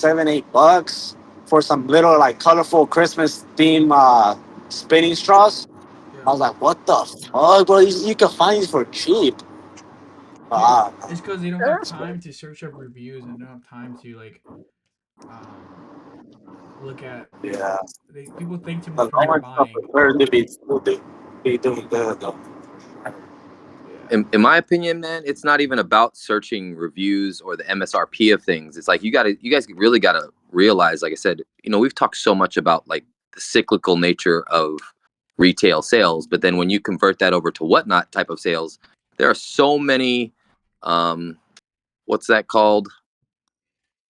$7, $8 for some little like colorful Christmas theme spinning straws. I Yeah. was like, what the fuck, bro? You can find these for cheap. Dude, Ah, it's because they don't have that's good. time to search up reviews and don't have time to like um look at Yeah, people think too the much when they're lower stuff buying. prepared to be doing good though. Yeah. In my opinion, man, it's not even about searching reviews or the MSRP of things. It's like you guys really gotta realize, like I said, we've talked so much about like the cyclical nature of retail sales, but then when you convert that over to whatnot type of sales, there are so many, um, what's that called?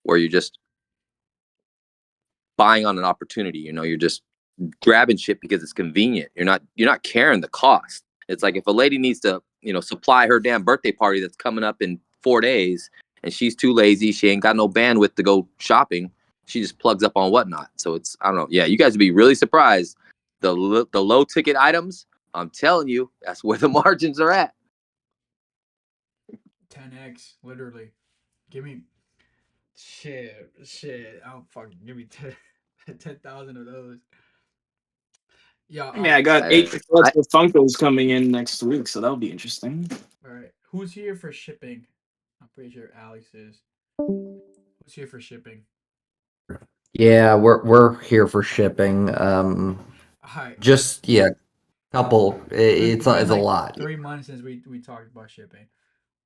Where you're just buying on an opportunity. You're just grabbing shit because it's convenient. You're not carrying the cost. It's like if a lady needs to, supply her damn birthday party that's coming up in 4 days, and she's too lazy, she ain't got no bandwidth to go shopping. She just plugs up on whatnot. So it's I don't know. Yeah, you guys would be really surprised. The low ticket items. I'm telling you, that's where the margins are at. 10x, literally. Give me shit. I'll fucking give me 10,000 of those. Yeah. I mean, I got I, eight I collectible Funkos coming in next week, so that'll be interesting. All right. Who's here for shipping? I'm pretty sure Alex is. Who's here for shipping? Yeah, we're here for shipping. All right. Just yeah, couple. It's It's been a like lot. 3 months since we talked about shipping.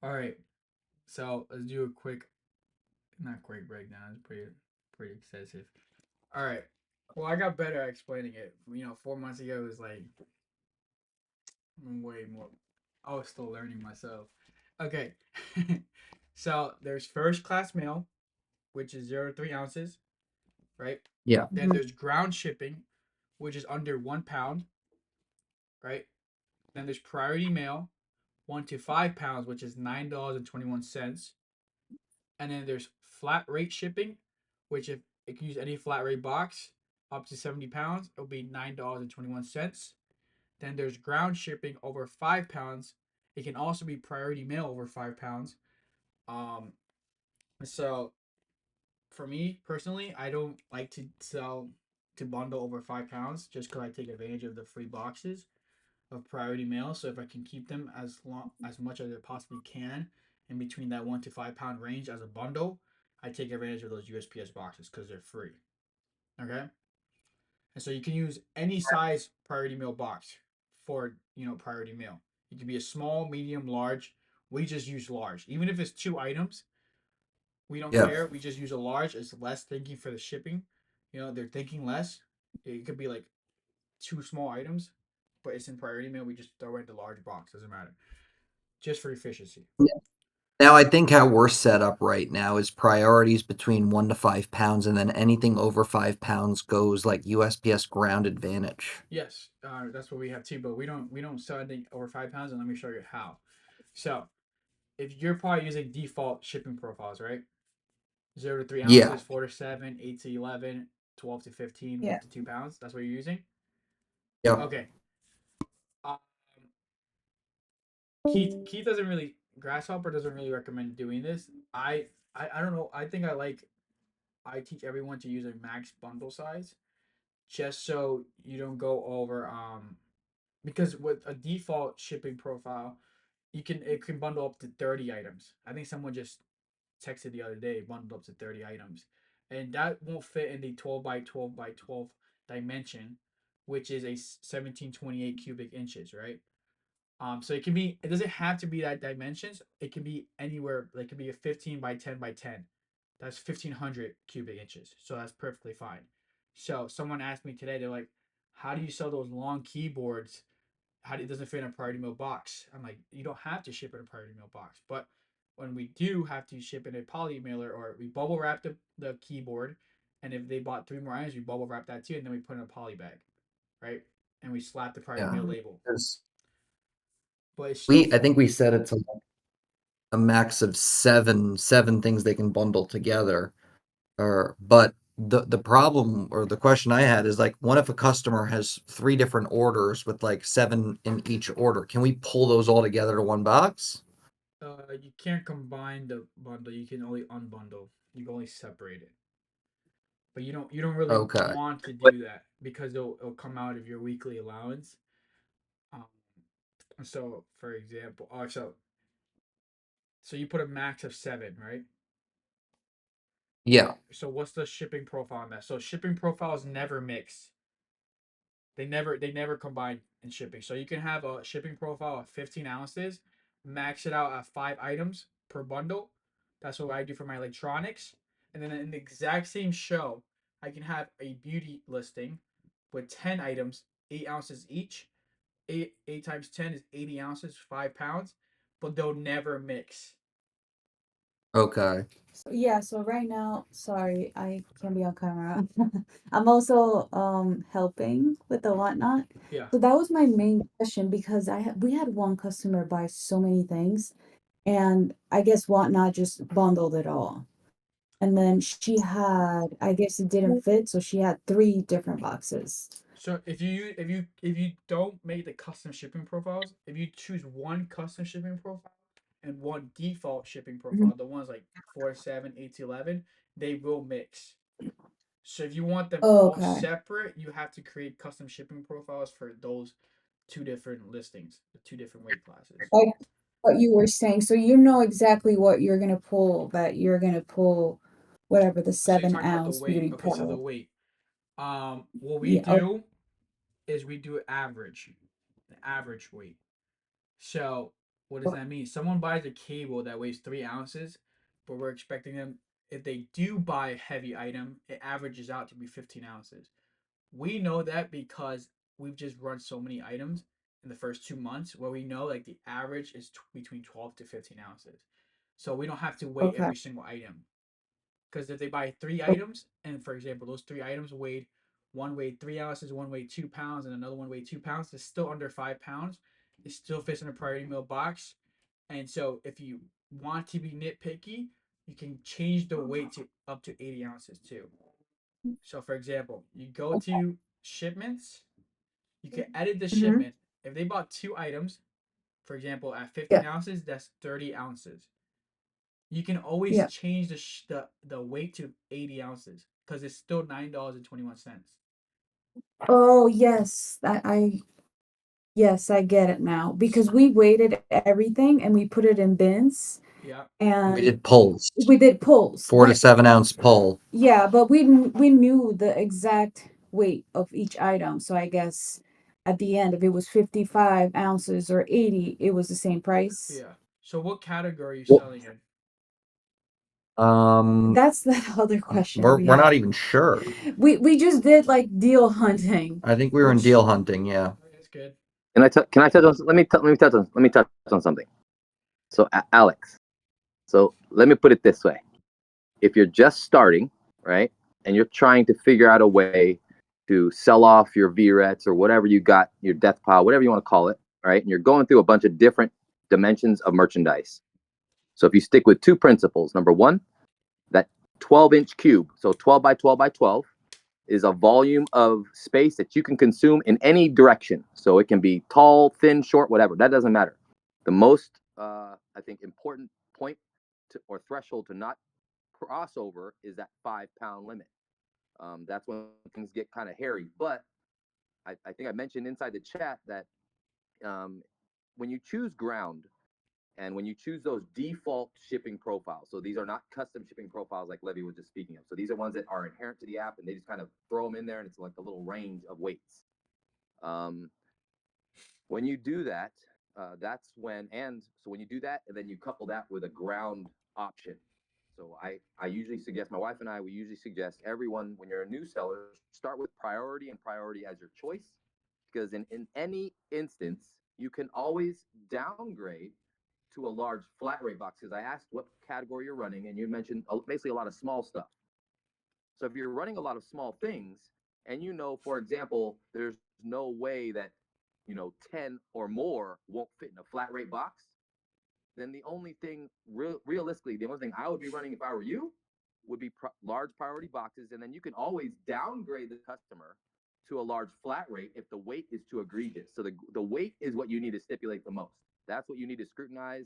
All right. So let's do a quick, not quick breakdown. It's pretty excessive. All right. Well, I got better at explaining it. 4 months ago it was like way more. I was still learning myself. Okay. So there's first class mail, which is 0 to 3 ounces, right? Yeah. Then there's ground shipping, which is under 1 pound, right? Then there's priority mail, 1 to 5 pounds, which is $9.21. And then there's flat rate shipping, which if it can use any flat rate box up to 70 pounds, it'll be $9.21. Then there's ground shipping over 5 pounds. It can also be priority mail over 5 pounds. Um, so for me personally, I don't like to sell to bundle over 5 pounds just because I take advantage of the free boxes of priority mail. So if I can keep them as much as I possibly can in between that 1 to 5 pound range as a bundle, I take advantage of those USPS boxes because they're free. Okay, and so you can use any size priority mail box for priority mail. It can be a small, medium, large. We just use large, even if it's 2 items. We don't Yeah. care. We just use a large. It's less thinking for the shipping. They're thinking less. It could be like 2 small items, but it's in priority mail. We just throw it in the large box. Doesn't matter. Just for efficiency. Now I think how we're set up right now is priorities between 1 to 5 pounds, and then anything over 5 pounds goes like USPS Ground Advantage. Yes, that's what we have too. But we don't sell anything over 5 pounds, and let me show you how. So if you're probably using default shipping profiles, right? 0 to 3 ounces, Yeah. 4 to 7, 8 to 11, 12 to 15, Yeah. 1 to 2 pounds. That's what you're using. Yep. Okay. Um, Keith doesn't really Grasshopper doesn't really recommend doing this. I don't know. I teach everyone to use a max bundle size just so you don't go over because with a default shipping profile, it can bundle up to 30 items. I think someone just texted the other day bundled up to 30 items. And that won't fit in the 12 by 12 by 12 dimension, which is a 1728 cubic inches, right? So it doesn't have to be that dimensions. It can be anywhere. Like it can be a 15 by 10 by 10. That's 1500 cubic inches. So that's perfectly fine. So someone asked me today, they're like, how do you sell those long keyboards? It doesn't fit in a priority mail box? I'm like, you don't have to ship in a priority mail box. But when we do have to ship in a poly mailer or we bubble wrap the keyboard, and if they bought 3 more items, we bubble wrap that too, and then we put in a poly bag, right? And we slap the priority Yeah. mail label. 'Cause But it's still I think we said it's a max of seven things they can bundle together. But the problem or the question I had is like, what if a customer has 3 different orders with like 7 in each order? Can we pull those all together to one box? you can't combine the bundle. You can only unbundle. You can only separate it. but you don't really Okay. want to But do that because it'll come out of your weekly allowance. Um, so for example, so you put a max of 7, right? Yeah. So what's the shipping profile on that? So shipping profiles never mix. They never combine in shipping. So you can have a shipping profile of 15 ounces, max it out at 5 items per bundle. That's what I do for my electronics. And then in the exact same show, I can have a beauty listing with 10 items, 8 ounces each. Eight times 10 is 80 ounces, 5 pounds, but they'll never mix. Okay. So, yeah, so right now, sorry, I can't be on camera. I'm also helping with the whatnot. Yeah. So that was my main question because we had one customer buy so many things, and I guess whatnot just bundled it all. And then she had, I guess it didn't fit, so she had 3 different boxes. So if you don't make the custom shipping profiles, if you choose one custom shipping profile and one default shipping Mhm. profile, the ones like 4 to 7, 8 to 11, they will mix. So if you want them Oh, all okay. separate, you have to create custom shipping profiles for those two different listings, the two different weight classes. Like what you were saying. So you know exactly what you're gonna pull, that you're gonna pull whatever the So you're seven talking about the ounce weight. beauty Okay, so the product. weight. What we Yeah. Oh, do is we do average, the average weight. So what does that mean? Someone buys a cable that weighs 3 ounces, but we're expecting them, if they do buy a heavy item, it averages out to be 15 ounces. We know that because we've just run so many items in the first 2 months where we know like the average is between 12 to 15 ounces. So we don't have to weigh okay. every single item. Because if they buy 3 items, and for example, those 3 items weighed, one weighed 3 ounces, one weighed 2 pounds, and another one weighed 2 pounds, it's still under 5 pounds. It still fits in a priority meal box. And so if you want to be nitpicky, you can change the weight to up to 80 ounces too. So for example, you go to shipments, you can edit the Mm-hmm. shipment. If they bought 2 items, for example, at 15 Yeah. ounces, that's 30 ounces. You can always Yeah. change the weight to 80 ounces because it's still $9.21. Oh, yes. Yes, I get it now. Because we weighted everything and we put it in bins Yeah. We and did pulls. we did pulls. 4 to 7 ounce pull. Yeah, but we knew the exact weight of each item. So I guess at the end, if it was 55 ounces or 80, it was the same price. Yeah. So what category are you Well, selling in? That's the other question we're we we're not have. even sure. We just did like deal hunting, I think we were in which deal hunting. Yeah. That's good. can I touch on? Let me touch on something. So Alex, so let me put it this way: if you're just starting, right, and you're trying to figure out a way to sell off your VRETs or whatever you got, your death pile, whatever you want to call it, right, and you're going through a bunch of different dimensions of merchandise. So if you stick with two principles, number one, that 12-inch cube, so 12 by 12 by 12, is a volume of space that you can consume in any direction. So it can be tall, thin, short, whatever. That doesn't matter. The most, I think, important point or threshold to not cross over is that 5 pound limit. That's when things get kind of hairy. But I think I mentioned inside the chat that um, when you choose ground, and when you choose those default shipping profiles, so these are not custom shipping profiles like Levy was just speaking of. So these are ones that are inherent to the app, and they just kind of throw them in there, and it's like a little range of weights. Um, when you do that, that's when, and so when you do that, and then you couple that with a ground option. So I usually suggest, my wife and I, we usually suggest everyone, when you're a new seller, start with priority and priority as your choice, because in any instance, you can always downgrade to a large flat rate box, because I asked what category you're running, and you mentioned basically a lot of small stuff. So if you're running a lot of small things, and you know, for example, there's no way that 10 or more won't fit in a flat rate box, then the only thing realistically, the only thing I would be running if I were you would be large priority boxes, and then you can always downgrade the customer to a large flat rate if the weight is too egregious. So the weight is what you need to stipulate the most. That's what you need to scrutinize.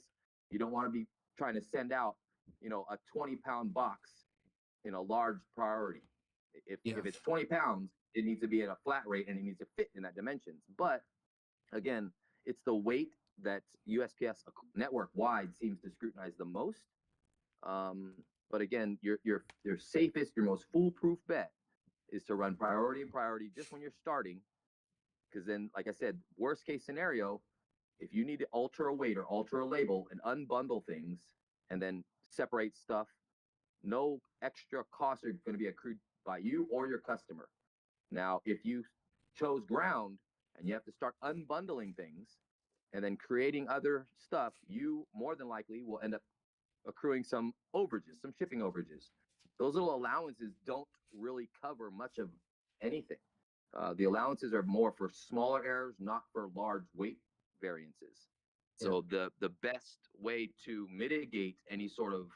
You don't want to be trying to send out, a 20-pound box in a large priority. If Yeah. it's 20 pounds, it needs to be at a flat rate and it needs to fit in that dimensions. But again, it's the weight that USPS network wide seems to scrutinize the most. But again, your safest, your most foolproof bet is to run priority and priority just when you're starting. Because then, like I said, worst case scenario, if you need to alter a weight or alter a label and unbundle things and then separate stuff, no extra costs are going to be accrued by you or your customer. Now, if you chose ground and you have to start unbundling things and then creating other stuff, you more than likely will end up accruing some overages, some shipping overages. Those little allowances don't really cover much of anything. The allowances are more for smaller errors, not for large weight variances. So the best way to mitigate any sort of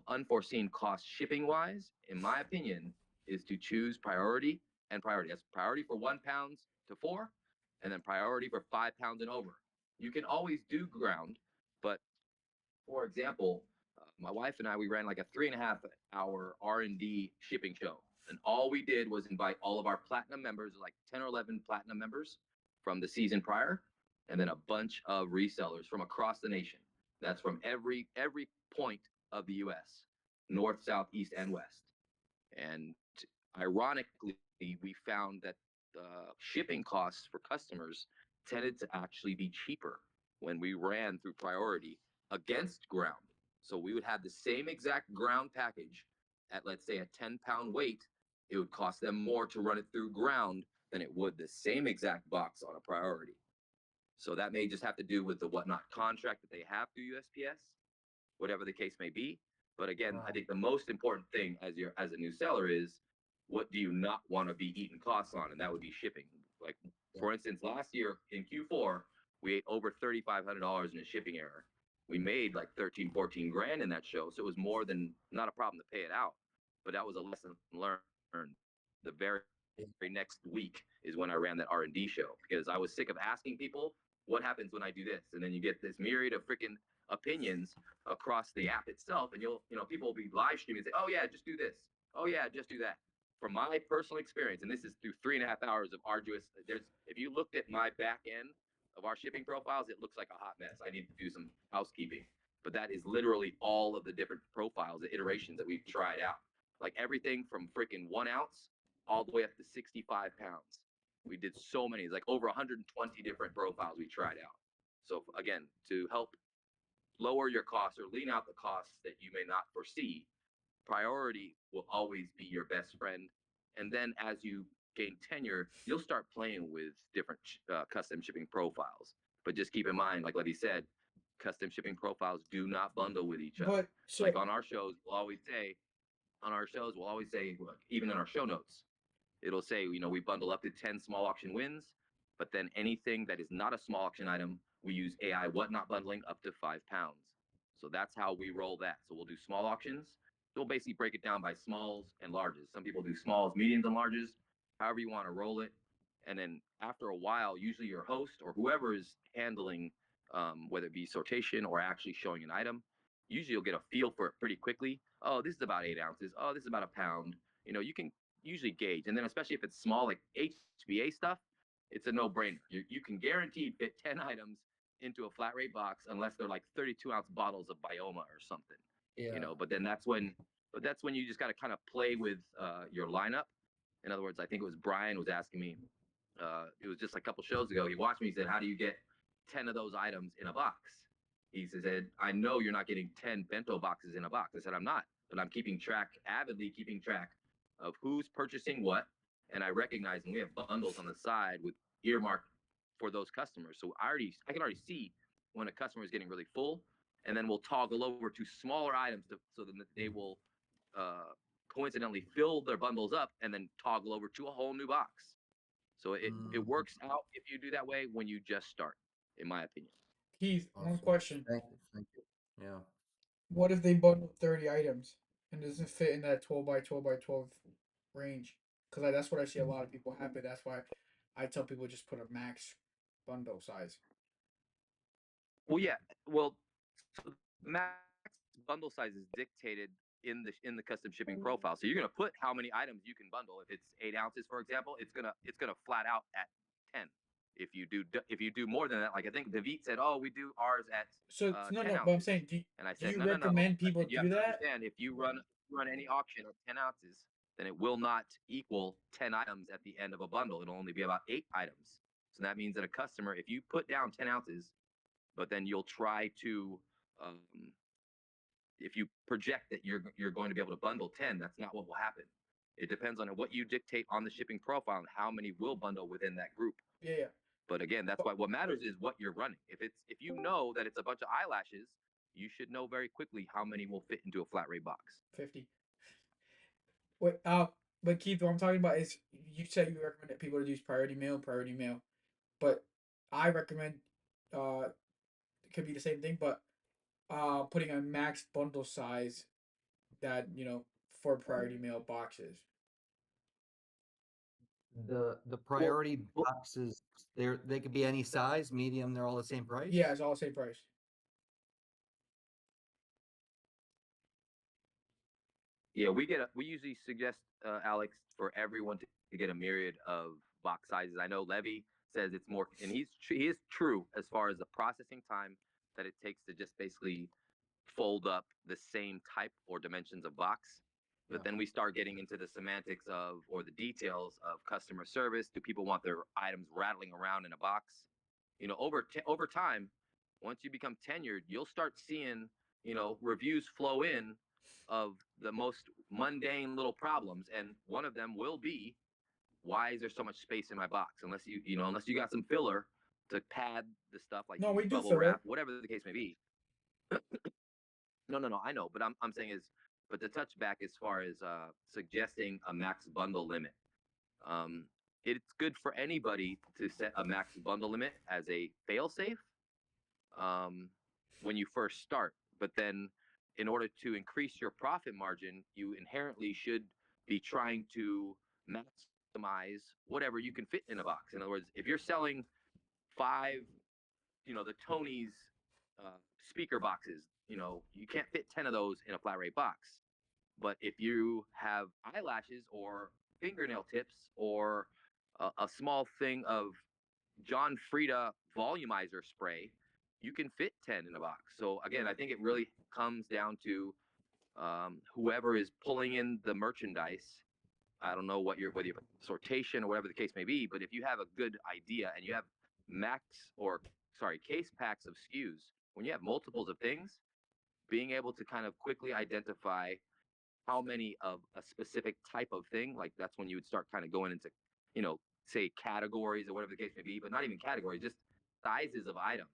unforeseen cost shipping wise, in my opinion, is to choose priority and priority. That's priority for 1 pound to 4, and then priority for 5 pounds and over. You can always do ground, but for example, my wife and I, we ran like a 3.5 hour R&D shipping show. And all we did was invite all of our platinum members, like 10 or 11 platinum members from the season prior, and then a bunch of resellers from across the nation. That's from every point of the US, north, south, east, and west. And ironically, we found that the shipping costs for customers tended to actually be cheaper when we ran through priority against ground. So we would have the same exact ground package at, let's say, a 10-pound weight. It would cost them more to run it through ground than it would the same exact box on a priority. So that may just have to do with the whatnot contract that they have through USPS, whatever the case may be. But again, I think the most important thing as a new seller is, what do you not want to be eating costs on? And that would be shipping. Like, for instance, last year in Q4, we ate over $3,500 in a shipping error. We made like 13, 14 grand in that show. So it was more than not a problem to pay it out. But that was a lesson learned. The very next week is when I ran that R&D show, because I was sick of asking people, what happens when I do this? And then you get this myriad of freaking opinions across the app itself. And people will be live streaming and say, oh yeah, just do this. Oh yeah, just do that. From my personal experience, and this is through 3.5 hours of arduous, if you looked at my back end of our shipping profiles, it looks like a hot mess. I need to do some housekeeping. But that is literally all of the different profiles, the iterations that we've tried out. Like everything from freaking 1 ounce all the way up to 65 pounds. We did so many, it's like over 120 different profiles we tried out. So again, to help lower your costs or lean out the costs that you may not foresee, priority will always be your best friend. And then as you gain tenure, you'll start playing with different custom shipping profiles. But just keep in mind, like Letty said, custom shipping profiles do not bundle with each other. But so Like on our shows, we'll always say, look, even in our show notes, it'll say, we bundle up to 10 small auction wins, but then anything that is not a small auction item, we use AI whatnot bundling up to 5 pounds. So that's how we roll that. So we'll do small auctions. We'll basically break it down by smalls and larges. Some people do smalls, mediums, and larges, however you want to roll it. And then after a while, usually your host or whoever is handling, whether it be sortation or actually showing an item, usually you'll get a feel for it pretty quickly. Oh, this is about 8 ounces. Oh, this is about a pound. You can usually gauge. And then especially if it's small, like HBA stuff, it's a no-brainer. You can guaranteed fit 10 items into a flat rate box unless they're like 32-ounce bottles of Bioma or something. But that's when you just got to kind of play with your lineup. In other words, I think it was Brian was asking me, it was just a couple shows ago, he watched me, he said, how do you get 10 of those items in a box? He said, I know you're not getting 10 bento boxes in a box. I said, I'm not, but I'm avidly keeping track of who's purchasing what. And I recognize, and we have bundles on the side with earmarked for those customers. So I can already see when a customer is getting really full, and then we'll toggle over to smaller items so that they will coincidentally fill their bundles up and then toggle over to a whole new box. So it works out if you do that way when you just start, in my opinion. Keith, one Awesome. question. Thank you. Yeah. What if they bundle 30 items and doesn't fit in that 12 by 12 by 12 range? Because that's what I see a lot of people happen. That's why I tell people just put a max bundle size. Well, yeah. Well, so max bundle size is dictated in the custom shipping profile. So you're gonna put how many items you can bundle. If it's 8 ounces, for example, it's gonna flat out at 10. If you do more than that, like I think David said, oh, we do ours at So 10 no, but I'm ounces. saying, do And I you said, no. recommend I people said, you do have to that? understand, if you run any auction at 10 ounces, then it will not equal 10 items at the end of a bundle. It'll only be about 8 items. So that means that a customer, if you put down 10 ounces, but then you'll try to, if you project that you're going to be able to bundle 10, that's not what will happen. It depends on what you dictate on the shipping profile and how many will bundle within that group. Yeah. But again, that's why what matters is what you're running. If you know that it's a bunch of eyelashes, you should know very quickly how many will fit into a flat rate box. 50. Wait, but Keith, what I'm talking about is you said you recommend that people to use priority mail, but I recommend it could be the same thing, but putting a max bundle size that for priority mail boxes. The priority boxes, they could be any size, medium, they're all the same price? Yeah, it's all the same price. Yeah, we usually suggest, Alex, for everyone to get a myriad of box sizes. I know Levy says it's more, and he is true as far as the processing time that it takes to just basically fold up the same type or dimensions of box. But then we start getting into the semantics of, or the details of customer service. Do people want their items rattling around in a box? Over time, once you become tenured, you'll start seeing, reviews flow in of the most mundane little problems. And one of them will be, why is there so much space in my box? Unless you got some filler to pad the stuff, like No, we do bubble filler. wrap, whatever the case may be. No, I know, but I'm saying but to touch back as far as suggesting a max bundle limit. It's good for anybody to set a max bundle limit as a fail-safe when you first start. But then in order to increase your profit margin, you inherently should be trying to maximize whatever you can fit in a box. In other words, if you're selling 5, the Tony's speaker boxes, you can't fit 10 of those in a flat rate box. But if you have eyelashes or fingernail tips or a small thing of John Frieda volumizer spray, you can fit 10 in a box. So again, I think it really comes down to whoever is pulling in the merchandise. I don't know whether you have sortation or whatever the case may be, but if you have a good idea and you have case packs of SKUs, when you have multiples of things, being able to kind of quickly identify how many of a specific type of thing, like that's when you would start kind of going into, say categories or whatever the case may be, but not even categories, just sizes of items.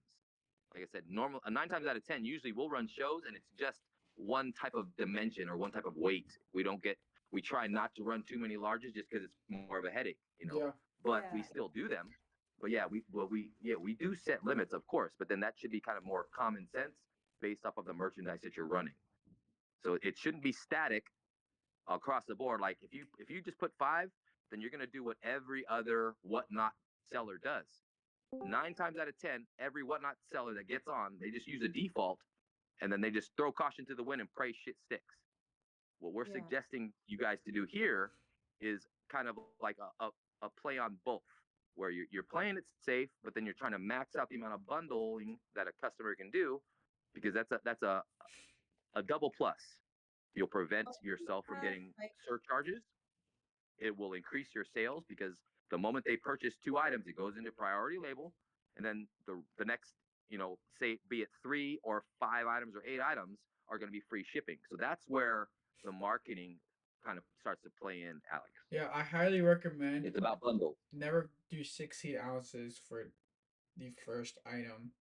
Like I said, 9 times out of 10, usually we'll run shows and it's just one type of dimension or one type of weight. We try not to run too many larges just because it's more of a headache, Yeah. but we still do them. But yeah, we do set limits, of course, but then that should be kind of more common sense based off of the merchandise that you're running. So it shouldn't be static across the board. Like if you just put 5, then you're going to do what every other whatnot seller does. 9 times out of 10, every whatnot seller that gets on, they just use a default and then they just throw caution to the wind and pray shit sticks. What we're suggesting you guys to do here is kind of like a play on both, where you're playing it safe, but then you're trying to max out the amount of bundling that a customer can do, because that's a double plus. You'll prevent yourself from getting surcharges. It will increase your sales because the moment they purchase 2 items, it goes into priority label, and then the next, say be it 3 or 5 items or 8 items are going to be free shipping. So that's where the marketing kind of starts to play in, Alex. Yeah, I highly recommend It's about bundle. never do 16 ounces for the first item,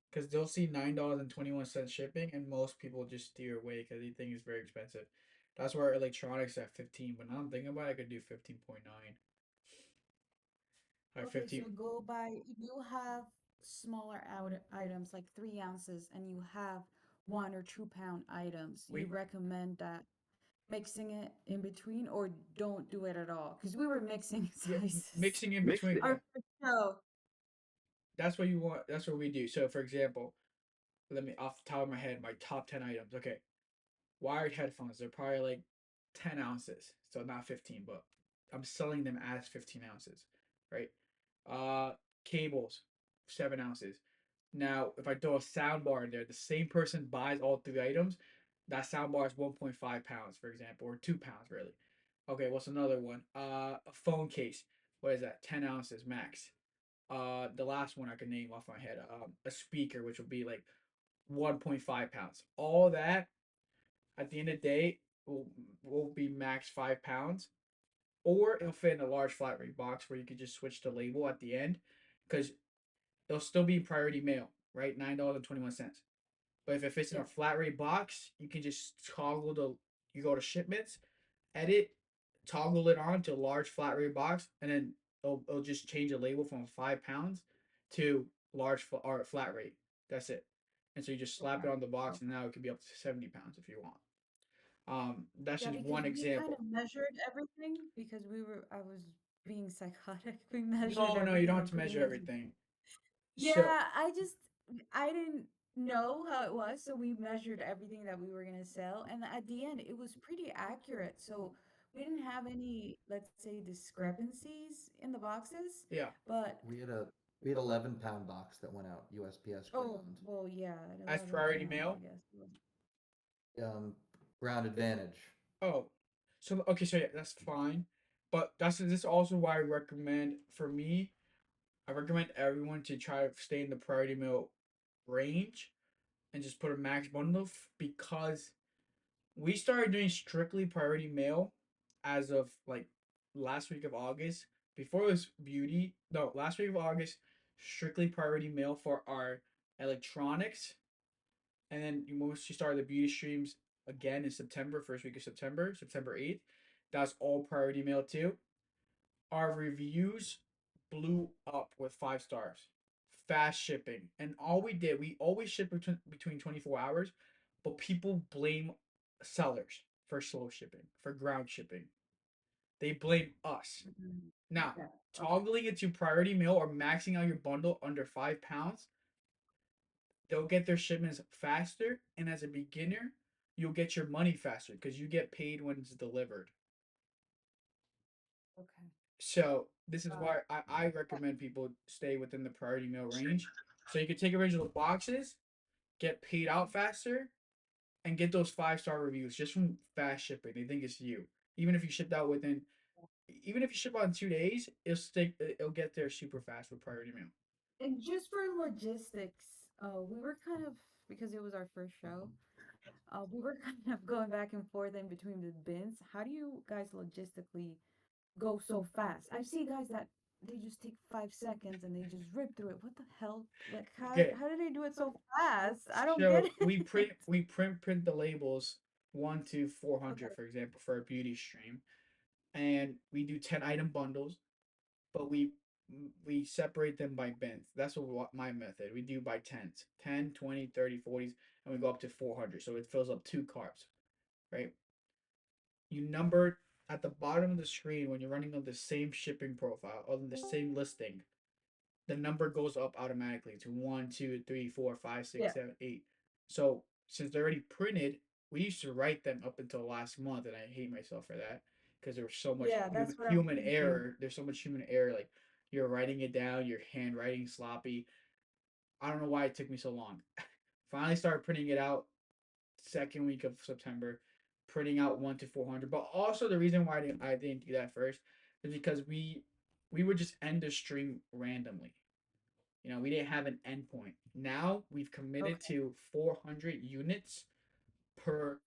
because they'll see $9.21 shipping, and most people just steer away because they think it's very expensive. That's where electronics at 15, but now I'm thinking about it, I could do 15.9. Like Okay, 15. so go by, you have smaller items like 3 ounces and you have 1 or 2 pound items. You recommend that mixing it in between, or don't do it at all? Because we were mixing Yeah, sizes. mixing in Mix between. it. Our first show. That's what you want. That's what we do. So, for example, let me off the top of my head, my top 10 items. Okay, wired headphones. They're probably like 10 ounces, so not 15, but I'm selling them as 15 ounces, right? Cables, 7 ounces. Now, if I throw a sound bar in there, the same person buys all three items. That sound bar is 1.5 pounds, for example, or 2 pounds, really. Okay, what's another one? A phone case. What is that? 10 ounces max. The last one I can name off my head. A speaker, which will be like 1.5 pounds. All that at the end of the day will be max 5 pounds, or it'll fit in a large flat rate box where you could just switch the label at the end, because it'll still be priority mail, right? $9.21. But if it fits in Yeah. a flat rate box, you can just toggle you go to shipments, edit, toggle it on to a large flat rate box, and then it'll just change the label from 5 pounds to large or flat rate. That's it. And so you just slap it on the box, and now it could be up to 70 pounds if you want. That's Yeah, just because one we kind example. of measured everything because I was being psychotic. We measured No, no, you don't everything have and to put it measure as everything. So, yeah, I didn't know how it was, so we measured everything that we were gonna sell, and at the end it was pretty accurate. So we didn't have any, let's say, discrepancies in the boxes, yeah, but We had 11-pound box that went out USPS oh, ground. well, yeah, at as 11 priority pounds, I mail. guess. It was- Ground Advantage. Oh, so okay, so yeah, that's fine. But this is also why I recommend, for me, I recommend everyone to try to stay in the priority mail range and just put a max bundle because we started doing strictly priority mail as of like last week of August. Before it was beauty, no, last week of August, strictly priority mail for our electronics, and then when she started the beauty streams again in September, first week of September, September 8th. That's all priority mail too. Our reviews blew up with 5 stars. Fast shipping. And all we did, we always ship between 24 hours, but people blame sellers for slow shipping, for ground shipping. They blame us. Mhm. Now, Yeah. toggling it to priority mail or maxing out your bundle under 5 pounds, they'll get their shipments faster. And as a beginner, you'll get your money faster because you get paid when it's delivered. Okay. So this is why I recommend people stay within the priority mail range. So you can take original boxes, get paid out faster, and get those 5-star reviews just from fast shipping. They think it's you. Even if you shipped out within, even if you ship out in 2 days, it'll get there super fast with priority mail. And just for logistics, we were kind of, because it was our first show, we were kind of going back and forth in between the bins. How do you guys logistically go so fast? I see guys that they just take 5 seconds and they just rip through it. What the hell? Like Okay, how do they do it so fast? I don't get so we it. print the labels 1 to 400, for example, for a beauty stream, and we do 10-item bundles, but we separate them by bins. That's what my method. We do by tens, 10, 20, 30, 40s, and we go up to 400. So it fills up 2 carbs, right? You number at the bottom of the screen when you're running on the same shipping profile or the same listing, the number goes up automatically to 1, 2, 3, 4, 5, Yeah. 6, 7, 8. So since they're already printed, we used to write them up until last month, and I hate myself for that because there was so much Yeah, that's what I'm human thinking. error. There's so much human error. Like you're writing it down, your handwriting sloppy. I don't know why it took me so long. Finally started printing it out second week of September, printing out 1 to 400. But also the reason why I didn't do that first is because we would just end the stream randomly. We didn't have an endpoint. Now we've committed Okay. to 400 units per,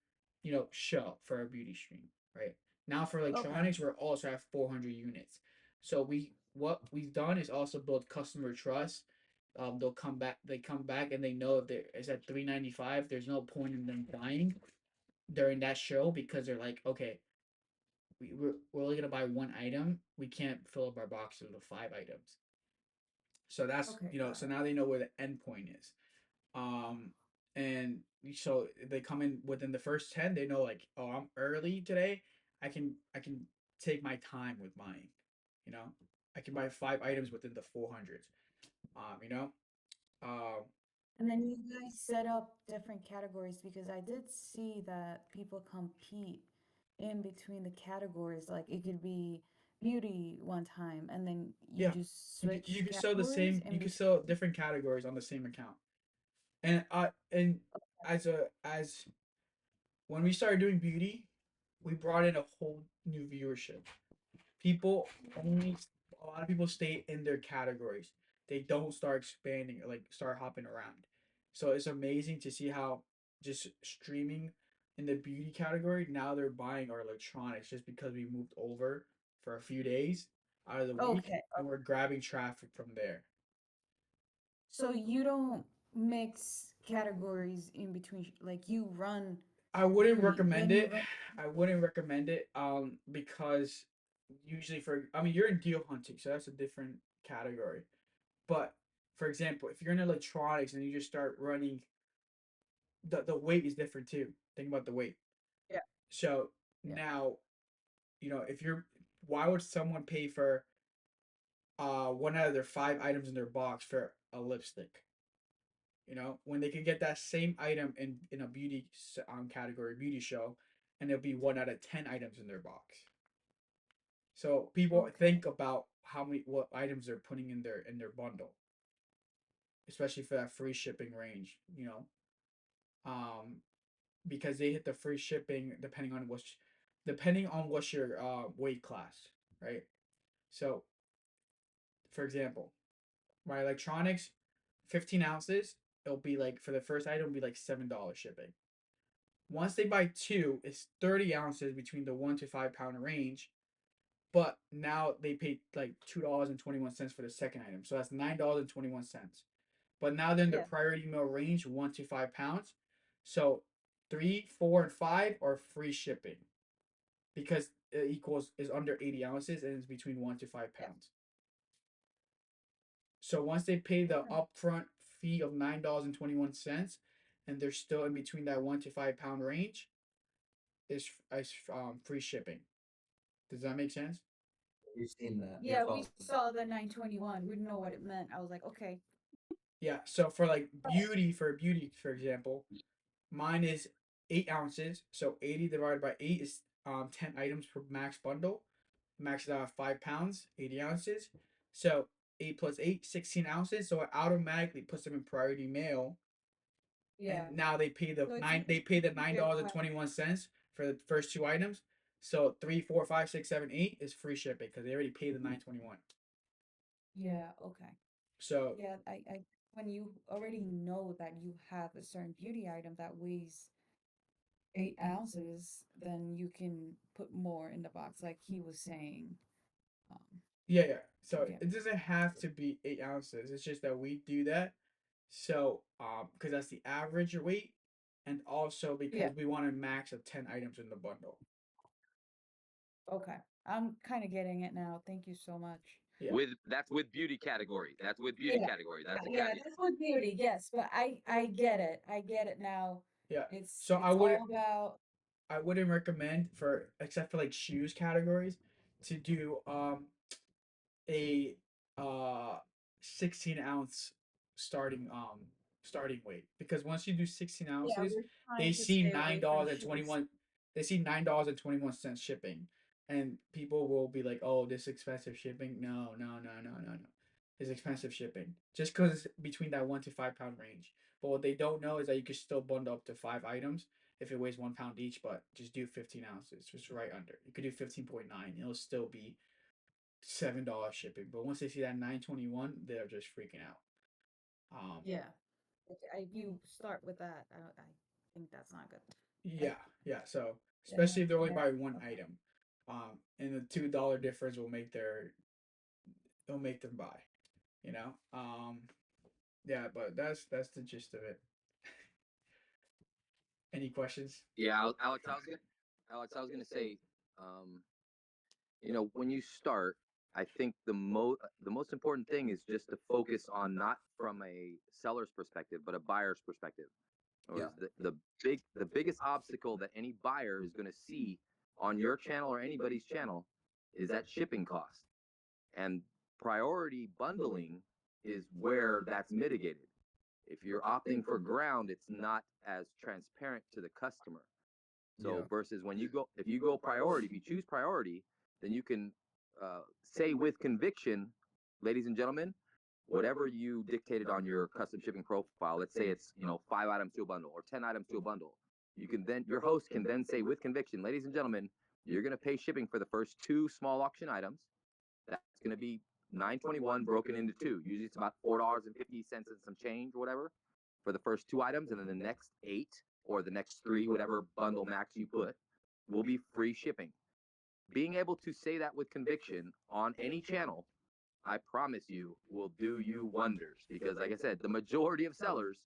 show for our beauty stream, right? Now for Okay. electronics, we're also at 400 units. So what we've done is also build customer trust. They come back and they know if it's at 395, there's no point in them buying during that show because they're like, okay, we're only gonna buy one item. We can't fill up our box with 5 items. So that's Okay, so got now they know where the end point is. Um, and so they come in within the first 10, they know like, oh, I'm early today. I can take my time with buying, you know. I can buy 5 items within the 400s. Um, you know. Um, And then you guys set up different categories because I did see that people compete in between the categories. Like it could be beauty one time, and then you Yeah, just you switch can sell the categories same. in You can between. sell different categories on the same account. And as when we started doing beauty, we brought in a whole new viewership. People only A lot of people stay in their categories. They don't start expanding or like start hopping around. So it's amazing to see how just streaming in the beauty category now they're buying our electronics just because we moved over for a few days out of the week Okay. and we're grabbing traffic from there. So you don't mix categories in between, like you run I wouldn't beauty, recommend then you it. run. I wouldn't recommend it because usually you're in deal hunting, so that's a different category. But for example, if you're in electronics and you just start running, the weight is different too. Think about the weight. Yeah. So Yeah. now, if you're why would someone pay for one out of their 5 items in their box for a lipstick? When they can get that same item in a category beauty show, and it'll be 1 out of 10 items in their box. So people Okay. think about what items they're putting in their bundle, especially for that free shipping range. Um, because they hit the free shipping depending on what's your weight class, right? So, for example, my electronics, 15 ounces, it'll be like for the first item, it'll be like $7 shipping. Once they buy two, it's 30 ounces between the 1 to 5 pound range. But now they pay like $2.21 for the second item. So that's $9.21. But now they're in the Yeah. priority meal range, 1 to 5 pounds. So 3, 4, and 5 are free shipping because it is under 80 ounces and it's between 1 to 5 Yeah. pounds. So once they pay the Okay. upfront fee of $9.21 and they're still in between that 1 to 5 pound range, is free shipping. Does that make sense? We've seen that. Yeah, We've we all saw the 921. We didn't know what it meant. I was like, okay. Yeah. So for like beauty, for example, mine is 8 ounces. So 80 divided by 8 is 10 items per max bundle. Max it out at 5 pounds, 80 ounces. So 8 plus 8, 16 ounces. So it automatically puts them in priority mail. Yeah. And now they pay the So it's nine they pay the nine easier dollars and to. 21 cents for the first 2 items. So 3, 4, 5, 6, 7, 8 is free shipping because they already paid the 9.21. Yeah, okay. So Yeah, when you already know that you have a certain beauty item that weighs 8 ounces, then you can put more in the box, like he was saying. Um, yeah. So yeah. it doesn't have to be 8 ounces. It's just that we do that. So because that's the average weight, and also Yeah. because we want a max of 10 items in the bundle. Okay. I'm kind of getting it now. Thank you so much. Yeah. That's with beauty category. That's with beauty Yeah. category. That's a Yeah, category. that's with beauty, yes, but I get it. I get it now. Yeah. It's So it's all about. I wouldn't recommend for except for like shoes categories to do a 16-ounce starting weight because once you do 16 Yeah, ounces we're they trying to see stay nine away from dollars and shoes. 21 they see $9.21 shipping and people will be like, oh, this expensive shipping. No, no, no, no, no, no, it's expensive shipping just because it's between that 1 to 5 pound range. But what they don't know is that you can still bundle up to 5 items if it weighs 1 pound each, but just do 15 ounces, just right under. You could do 15.9, it'll still be $7 shipping. But once they see that 9.21, they're just freaking out. Yeah. If you start with that, I think that's not good. Yeah, yeah. So And especially if they're only yeah, buying one okay. item, and the $2 difference will make them buy. You know. Yeah, but that's the gist of it. Any questions? Yeah, Alex, I was gonna say, um, when you start, I think the most important thing is just to focus on not from a seller's perspective, but a buyer's perspective. Yeah. Or the biggest obstacle that any buyer is going to see on your channel or anybody's channel is that shipping cost. And priority bundling is where that's mitigated. If you're opting for ground, it's not as transparent to the customer. So Yeah. versus when you go, if you go priority, if you choose priority, then you can say with conviction, ladies and gentlemen, whatever you dictated on your custom shipping profile, let's say it's 5 items to a bundle or 10 items to a bundle, you can then, your host can then say with conviction, ladies and gentlemen, you're going to pay shipping for the first 2 small auction items. That's going to be $9.21 broken into 2. Usually it's about $4.50 and some change or whatever for the first 2 items, and then the next 8 or the next 3, whatever bundle max you put, will be free shipping. Being able to say that with conviction on any channel, I promise you, will do you wonders. Because, like I said, the majority of sellers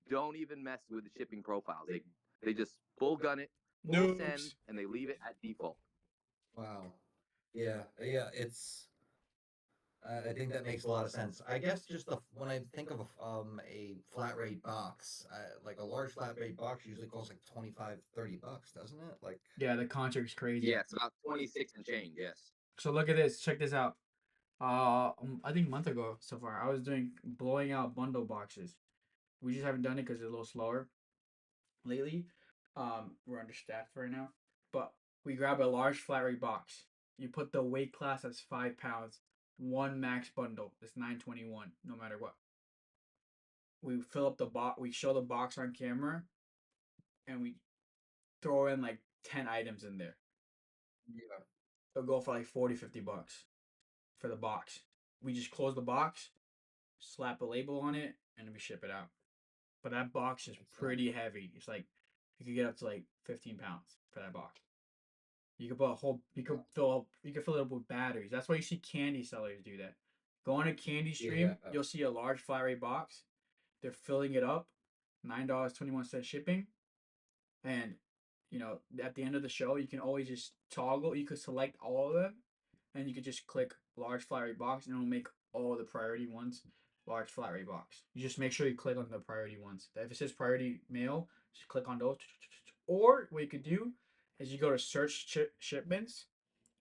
don't even mess with the shipping profiles. They just full gun it, full send, Nukes. and they leave it at default. Wow. Yeah. Yeah. It's. I think that makes a lot of sense. I guess just when I think of a flat rate box, like a large flat rate box usually costs like 25, $30, doesn't it? Like, Yeah, the contract's crazy. Yeah, it's about 26 and change. Yes. So look at this. Check this out. I think a month ago so far, I was doing blowing out bundle boxes. We just haven't done it because it's a little slower lately. We're understaffed right now. But we grab a large flat rate box. You put the weight class as 5 pounds. One max bundle is $9.21, no matter what. We fill up the box. We show the box on camera, and we throw in like 10 items in there. yeah. It'll go for like 40, $50 for the box. We just close the box, slap a label on it, and we ship it out. But that box is pretty heavy. It's like you could get up to like 15 pounds for that box. You could put a whole. You could fill it up with batteries. That's why you see candy sellers do that. Go on a candy stream, Yeah. you'll see a large flat rate box. They're filling it up, $9.21 shipping, and at the end of the show, you can always just toggle. You could select all of them, and you could just click large flat rate box, and it'll make all the priority ones large flat rate box. You just make sure you click on the priority ones. If it says priority mail, just click on those. Or what you could do is you go to search shipments,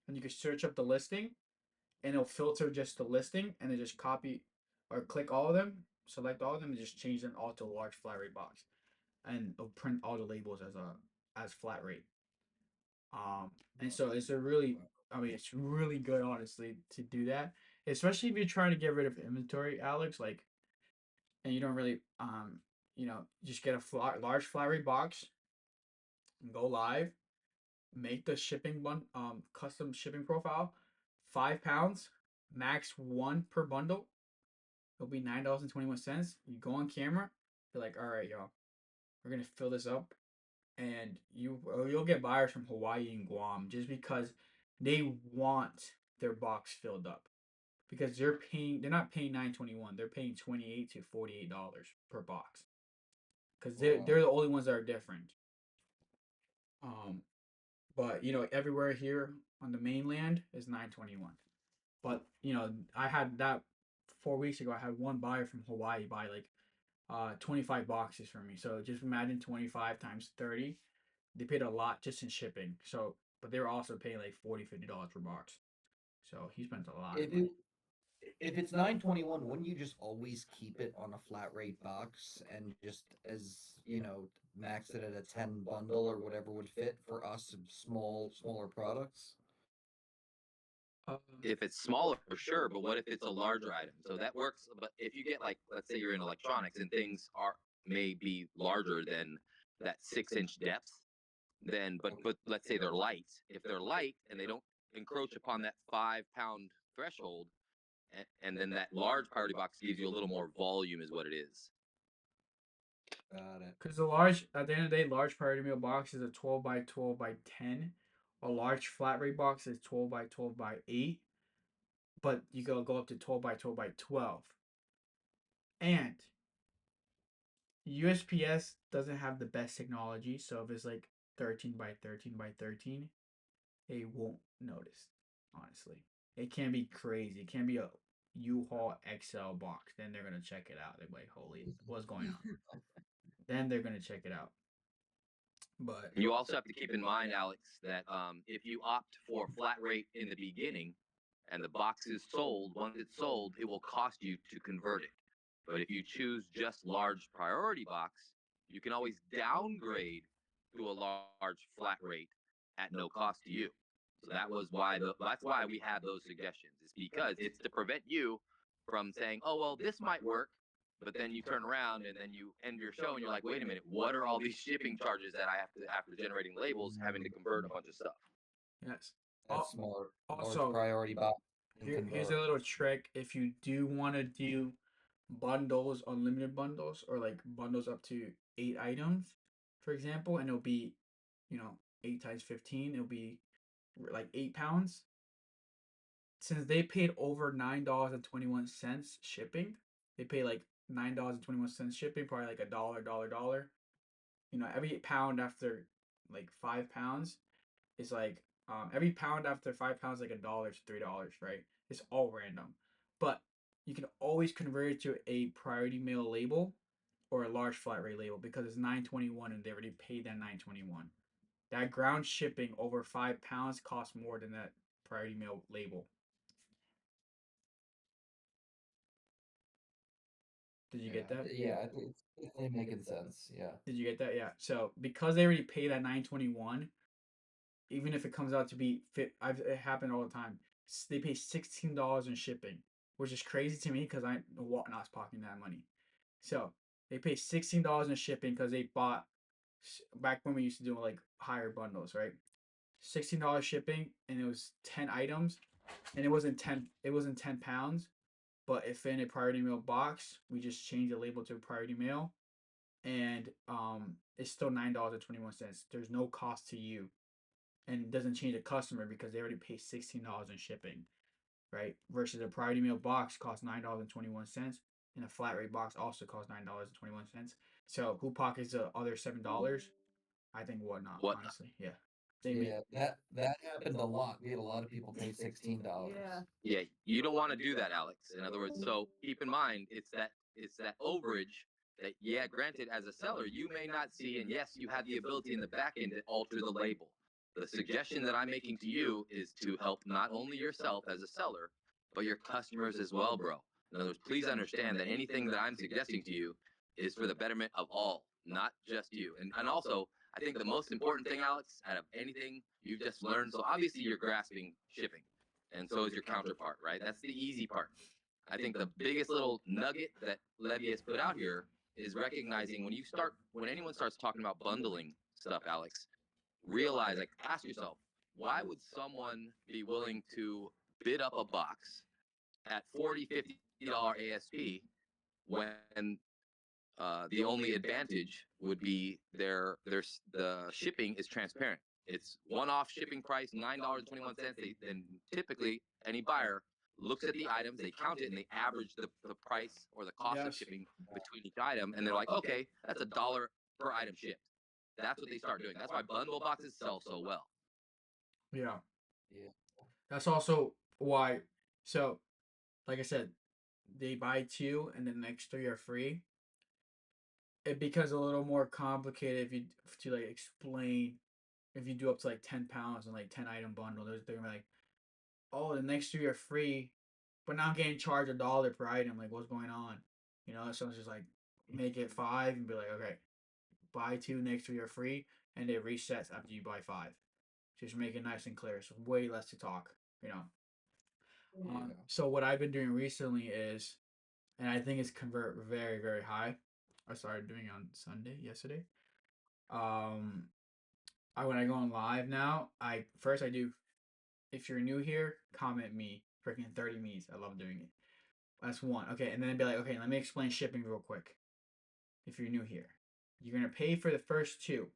and you can search up the listing, and it'll filter just the listing, and then just copy or click all of them, select all of them, and just change them all to a large flat rate box, and it'll print all the labels as flat rate. And so it's it's really good, honestly, to do that, especially if you're trying to get rid of inventory, Alex. Like, and you don't really, just get a large flat rate box, and go live, make the custom shipping profile, 5 pounds, max one per bundle. It'll be $9.21. You go on camera, be like, all right, y'all, we're gonna fill this up, and you'll get buyers from Hawaii and Guam just because they want their box filled up, because they're not paying $9.21, they're paying $28 to $48 per box, because they're the only ones that are different. But everywhere here on the mainland is $9.21. But I had that 4 weeks ago. I had one buyer from Hawaii buy like 25 boxes for me. So just imagine 25 times 30. They paid a lot just in shipping. So, but they were also paying like $40, $50 per box. So he spent a lot of money. If it's 921, wouldn't you just always keep it on a flat rate box and just max it at a 10 bundle or whatever would fit for us smaller products? If it's smaller, for sure, but what if it's a larger item? So that works. But if you get, like, let's say you're in electronics and things may be larger than that 6-inch depth, then but let's say they're light. If they're light and they don't encroach upon that 5-pound threshold, and then that large priority box gives you a little more volume, is what it is. Got it. Because at the end of the day, large priority meal box is a 12 by 12 by 10. A large flat rate box is 12 by 12 by 8. But you can go up to 12 by 12 by 12. And USPS doesn't have the best technology, so if it's like 13 by 13 by 13, they won't notice, honestly. It can be crazy. It can be a U-Haul XL box. Then they're going to check it out. They're like, holy, what's going on? Then they're going to check it out. But You also have to keep in mind, Alex, that if you opt for flat rate in the beginning and the box is sold, once it's sold, it will cost you to convert it. But if you choose just large priority box, you can always downgrade to a large flat rate at no cost to you. So that's why we have those suggestions. It's because it's to prevent you from saying, oh well, this might work, but then you turn around and then you end your show and you're like, wait a minute, what are all these shipping charges that I have to, after generating labels, having to convert a bunch of stuff? Yes. That's Al- smart. Large Also, priority box and here's a convert. little trick. If you do want to do bundles, unlimited bundles, or like bundles up to 8 items, for example, and it'll be, 8 times 15, it'll be like £8. Since they paid over $9.21 shipping, they pay like $9.21 shipping, probably like a dollar. Every pound after like 5 pounds is like every pound after 5 pounds like $1 to $3, right? It's all random. But you can always convert it to a priority mail label or a large flat rate label because it's 9.21 and they already paid that 9.21. That ground shipping over 5 pounds costs more than that priority mail label. Did you get that? Yeah, it's definitely making sense. Yeah. Did you get that? Yeah. So because they already paid that 9.21, even if it comes out to be fit, it happened all the time. They pay $16 in shipping, which is crazy to me because I Whatnot's pocketing that money. So they pay $16 in shipping because they bought back when we used to do like higher bundles, right? $16 shipping, and it was 10 items, and it wasn't 10 pounds, but if in a priority mail box, we just changed the label to priority mail, and it's still $9.21. There's no cost to you, and it doesn't change the customer because they already pay $16 in shipping, right? Versus a priority mail box costs $9.21, and a flat rate box also costs $9.21. So who pockets the other $7? I think Whatnot, What? honestly. Yeah. They make That happened a lot. We had a lot of people pay $16. Yeah. Yeah, you don't want to do that, Alex. In other words, so keep in mind it's that overage that, yeah, granted, as a seller, you may not see, and yes, you have the ability in the back end to alter the label. The suggestion that I'm making to you is to help not only yourself as a seller, but your customers as well, bro. In other words, please understand that anything that I'm suggesting to you is for the betterment of all, not just you. And also, I think the most important thing, Alex, out of anything you've just learned, so obviously you're grasping shipping, and so is your counterpart, right? That's the easy part. I think the biggest little nugget that Levy has put out here is recognizing when anyone starts talking about bundling stuff, Alex, realize, like, ask yourself, why would someone be willing to bid up a box at $40, $50 ASP when the only advantage would be the shipping is transparent. It's one-off shipping price, $9.21. Then typically any buyer looks at the items, they count it, and they average the price or the cost of Yes. shipping between each item, and they're like, okay, that's $1 per item shipped. That's what they start doing. That's why bundle boxes sell so well. Yeah. Yeah. That's also why. So, like I said, they buy 2 and the next 3 are free. It becomes a little more complicated if you to like explain if you do up to like 10 pounds and like 10 item bundle. They're like, oh, the next 3 are free, but now I'm getting charged $1 per item. Like, what's going on? So it's just like make it 5 and be like, okay, buy 2, next 3 are free, and it resets after you buy 5. Just make it nice and clear. So way less to talk. So what I've been doing recently is, and I think it's convert very, very high. I started doing it on Sunday, yesterday. When I go on live now, I do. If you're new here, comment me. Freaking 30 me's. I love doing it. That's one. Okay, and then I'd be like, okay, let me explain shipping real quick. If you're new here, you're gonna pay for the first 2.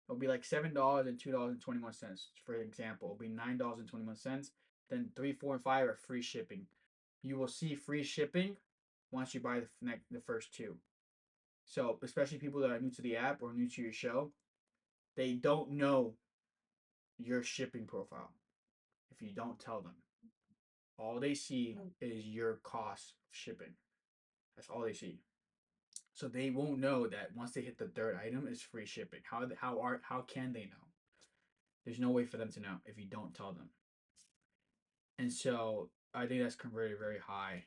It'll be like $7 and $2.21. For example, it'll be $9.21. Then 3, 4, and 5 are free shipping. You will see free shipping once you buy the first 2. So especially people that are new to the app or new to your show, they don't know your shipping profile if you don't tell them. All they see is your cost of shipping. That's all they see. So they won't know that once they hit the 3rd item is free shipping. How can they know? There's no way for them to know if you don't tell them. And so I think that's converted very high.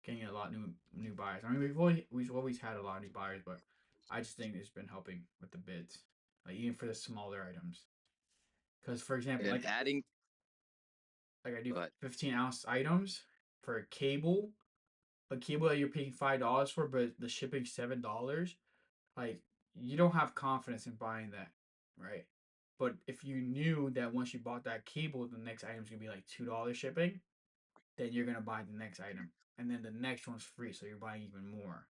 getting a lot of new buyers. I mean, we've always had a lot of new buyers, but I just think it's been helping with the bids, like even for the smaller items. Because for example, And adding, I do but 15-ounce items for a cable that you're paying $5 for, but the shipping's $7. Like you don't have confidence in buying that, right? But if you knew that once you bought that cable, the next item's gonna be like $2 shipping, then you're gonna buy the next item, and then the next one's free, so you're buying even more.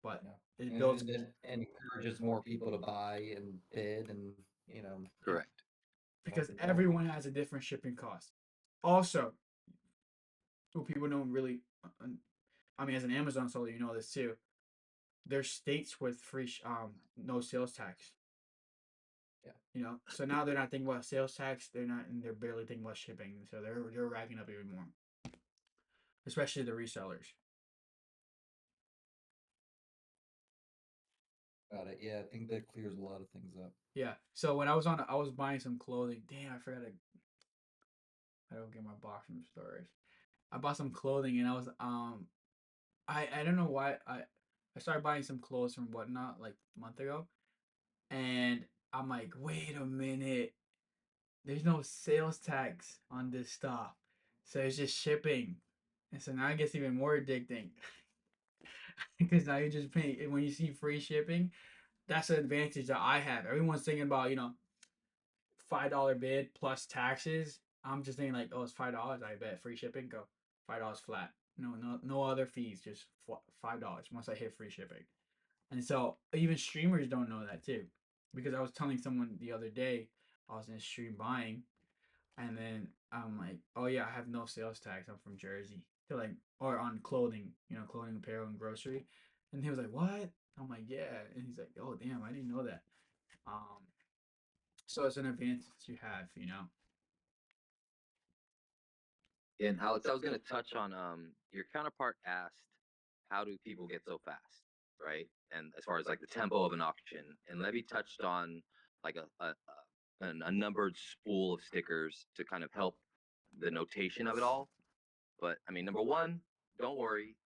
But Yeah. it builds And encourages more people to buy and bid, and you know. correct. because Well- everyone has a different shipping cost. Also, what people don't really, I mean, as an Amazon seller, you know this too. There's states with free, no sales tax. Yeah. You know, so now they're not thinking about sales tax. They're not, and they're barely thinking about shipping. So they're racking up even more, especially the resellers. Got it. Yeah, I think that clears a lot of things up. Yeah. So when I was buying some clothing. Damn, I forgot to. I don't get my box from storage. I bought some clothing and I don't know why I started buying some clothes from Whatnot like a month ago, and I'm like, wait a minute, there's no sales tax on this stuff, so it's just shipping, and so now it gets even more addicting because now you're just paying. And when you see free shipping, that's an advantage that I have. Everyone's thinking about $5 bid plus taxes. I'm just thinking like, oh, it's $5. I bet free shipping. Go $5 flat. No other fees. Just $5 once I hit free shipping. And so even streamers don't know that too, because I was telling someone the other day I was in stream buying, and then I'm like, oh yeah, I have no sales tax. I'm from Jersey. They're like, or on clothing, clothing, apparel, and grocery. And he was like, what? I'm like, yeah. And he's like, oh damn, I didn't know that. So it's an advantage you have. And Alex, I was going to touch on your counterpart asked, how do people get so fast, right? And as far as like the tempo of an auction, and Levy touched on like a numbered spool of stickers to kind of help the notation of it all. But I mean, number one, don't worry,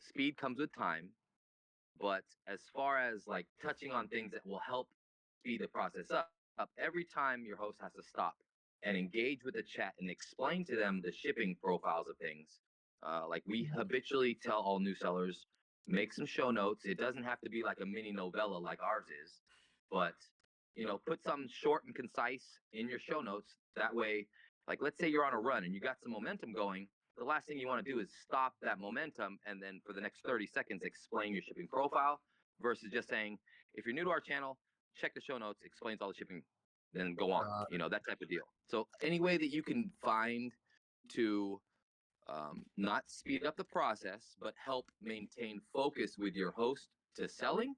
speed comes with time. But as far as like touching on things that will help speed the process up, every time your host has to stop and engage with the chat and explain to them the shipping profiles of things. Like we habitually tell all new sellers, make some show notes. It doesn't have to be like a mini novella like ours is, but put something short and concise in your show notes. That way, like let's say you're on a run and you got some momentum going. The last thing you want to do is stop that momentum and then for the next 30 seconds explain your shipping profile versus just saying, if you're new to our channel, check the show notes, explains all the shipping, then go on, that type of deal. So any way that you can find to not speed up the process, but help maintain focus with your host to selling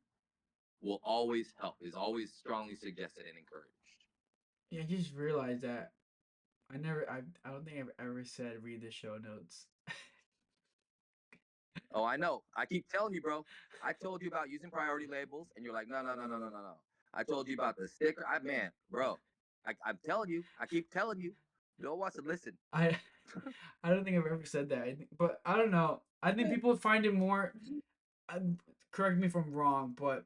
will always help, is always strongly suggested and encouraged. Yeah, I just realized that I don't think I've ever said read the show notes. Oh, I know. I keep telling you, bro. I told you about using priority labels, and you're like, no. I told you about the sticker. I'm telling you. I keep telling you. No one wants to listen. I don't think I've ever said that. But I don't know. I think people find it more. Correct me if I'm wrong, but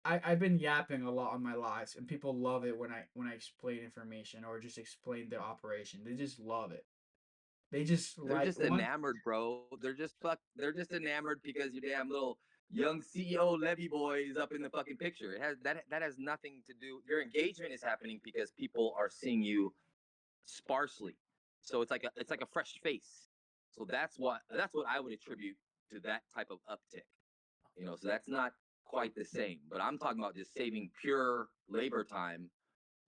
I've been yapping a lot on my lives, and people love it when I explain information or just explain the operation. They just love it. They just They're just enamored, bro. They're just enamored because your damn little young CEO Levy boy is up in the fucking picture. It has that has nothing to do. Your engagement is happening because people are seeing you sparsely. So it's like a fresh face. So that's what I would attribute to that type of uptick. So that's not quite the same. But I'm talking about just saving pure labor time.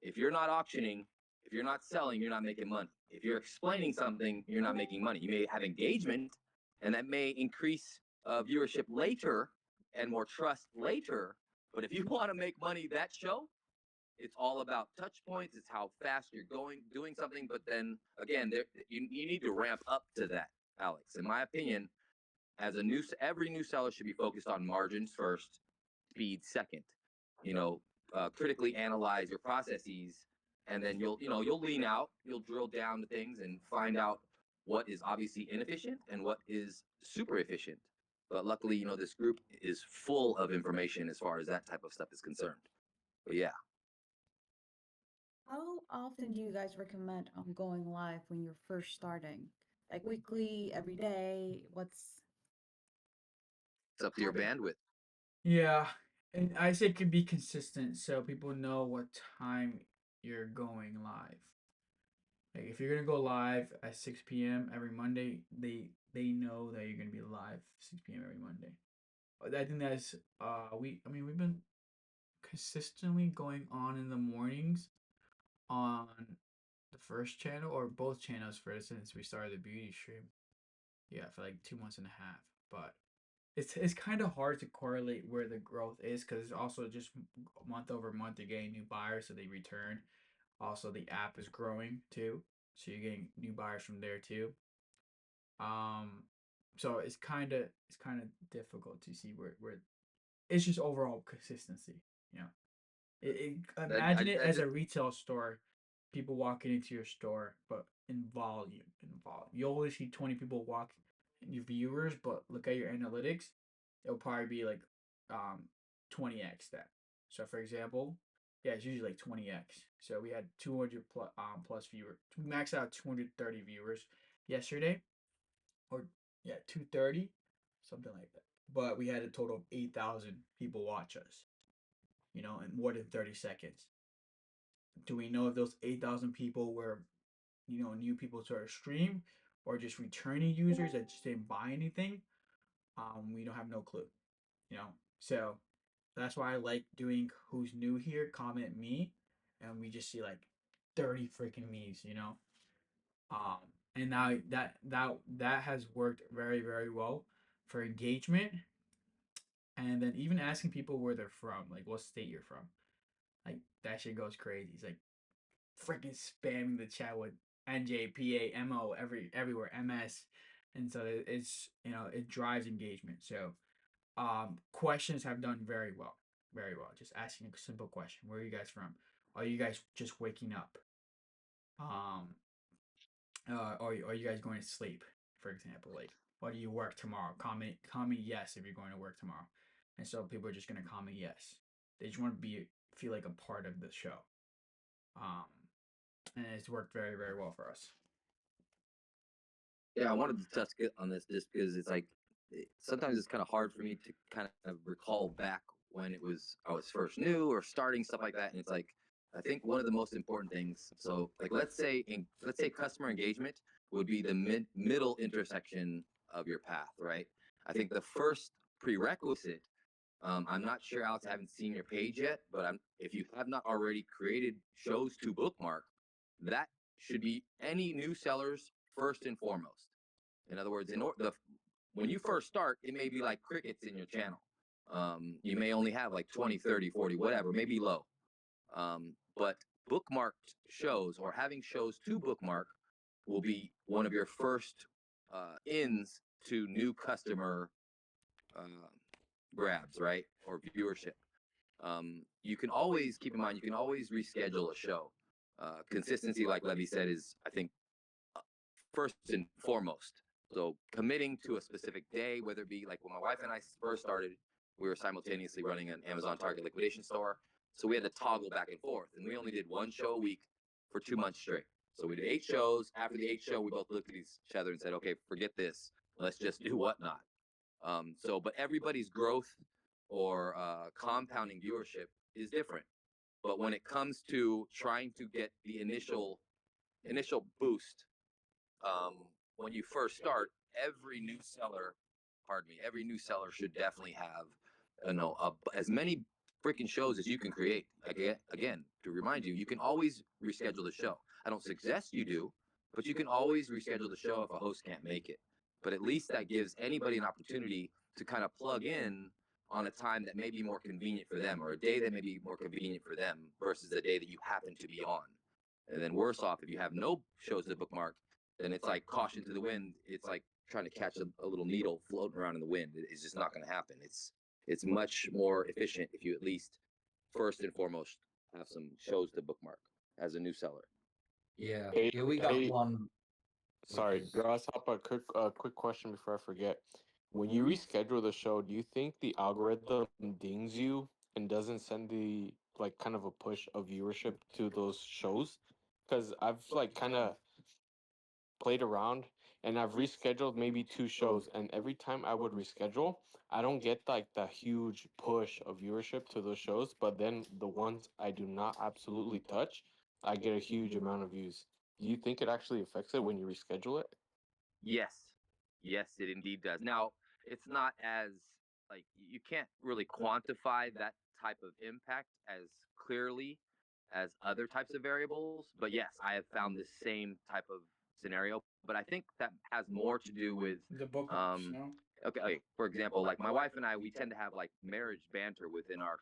If you're not auctioning, if you're not selling, you're not making money. If you're explaining something, you're not making money. You may have engagement, and that may increase viewership later and more trust later. But if you want to make money that show, it's all about touch points. It's how fast you're doing something. But then again, you need to ramp up to that, Alex. In my opinion, every new seller should be focused on margins first, speed second. Critically analyze your processes, and then you'll lean out, you'll drill down to things and find out what is obviously inefficient and what is super efficient. But luckily, you know, this group is full of information as far as that type of stuff is concerned. But yeah, How often do you guys recommend going live when you're first starting? Like weekly, every day? What's it's up to your bandwidth. Yeah, and I say it could be consistent so people know what time you're going live. Like if you're gonna go live at 6 p.m. every Monday, they know that you're gonna be live 6 p.m. every Monday. I think that's we've been consistently going on in the mornings on the first channel or both channels for since we started the beauty stream. Yeah, for like 2 months and a half. But it's kind of hard to correlate where the growth is because it's also just month over month you're getting new buyers, so they return. Also, the app is growing too, so you're getting new buyers from there too. Um, so it's kind of difficult to see where it's just overall consistency. You know, imagine it I as just a retail store, people walking into your store, but in volume. You always see 20 people walk, your viewers, but look at your analytics, it'll probably be like 20x that. So for example, yeah, it's usually like 20x. So we had 200 plus viewers. We maxed out 230 viewers yesterday, or yeah, 230, something like that. But we had a total of 8,000 people watch us, in more than 30 seconds. Do we know if those 8,000 people were, new people to our stream or just returning users that just didn't buy anything? We don't have no clue, you know? So that's why I like doing who's new here, comment me, and we just see like 30 freaking me's. Um, and now that has worked very, very well for engagement. And then even asking people where they're from, like what state you're from. Like that shit goes crazy. It's like freaking spamming the chat with NJPAMO everywhere MS, and so it's it drives engagement. So questions have done very well, very well. Just asking a simple question: Where are you guys from? Are you guys just waking up? Um, are you guys going to sleep? For example, like, what do you work tomorrow? Comment yes if you're going to work tomorrow, and so people are just gonna comment yes. They just want to feel like a part of the show. Um, and it's worked very, very well for us. Yeah, I wanted to touch on this just because it's like sometimes it's kind of hard for me to kind of recall back when I was first new or starting stuff like that, and it's like I think one of the most important things. So like let's say customer engagement would be the middle intersection of your path, right? I think the first prerequisite. I'm not sure, Alex. I haven't seen your page yet, but if you have not already created shows to bookmark, that should be any new sellers first and foremost. In other words, when you first start, it may be like crickets in your channel. You may only have like 20, 30, 40, whatever, maybe low. But bookmarked shows or having shows to bookmark will be one of your first ins to new customer uh, grabs, right? Or viewership. You can always keep in mind, you can always reschedule a show. Consistency, like Levy said, is, I think, first and foremost. So committing to a specific day, whether it be like when my wife and I first started, we were simultaneously running an Amazon Target liquidation store. So we had to toggle back and forth, and we only did one show a week for 2 months straight. So we did 8 shows. After the 8th show, we both looked at each other and said, okay, forget this. Let's just do whatnot. But everybody's growth or compounding viewership is different. But when it comes to trying to get the initial boost, when you first start, every new seller should definitely have, as many freaking shows as you can create. Again, to remind you, you can always reschedule the show. I don't suggest you do, but you can always reschedule the show if a host can't make it. But at least that gives anybody an opportunity to kind of plug in on a time that may be more convenient for them, or a day that may be more convenient for them versus the day that you happen to be on. And then worse off, if you have no shows to bookmark, then it's like caution to the wind. It's like trying to catch a little needle floating around in the wind. It's just not going to happen. It's much more efficient if you at least first and foremost have some shows to bookmark as a new seller. Yeah. Hey, Yeah, we got hey, one. Sorry, Grasshopper, quick question before I forget. When you reschedule the show, do you think the algorithm dings you and doesn't send the like kind of a push of viewership to those shows? Because I've like kind of played around and I've rescheduled maybe 2 shows, and every time I would reschedule, I don't get like the huge push of viewership to those shows, but then the ones I do not absolutely touch, I get a huge amount of views. Do you think it actually affects it when you reschedule it? Yes. Yes, it indeed does. Now, it's not as like you can't really quantify that type of impact as clearly as other types of variables, but yes, I have found the same type of scenario, but I think that has more to do with The bookmarks, um you know? okay, for example, like my wife and I, we tend to have like marriage banter within our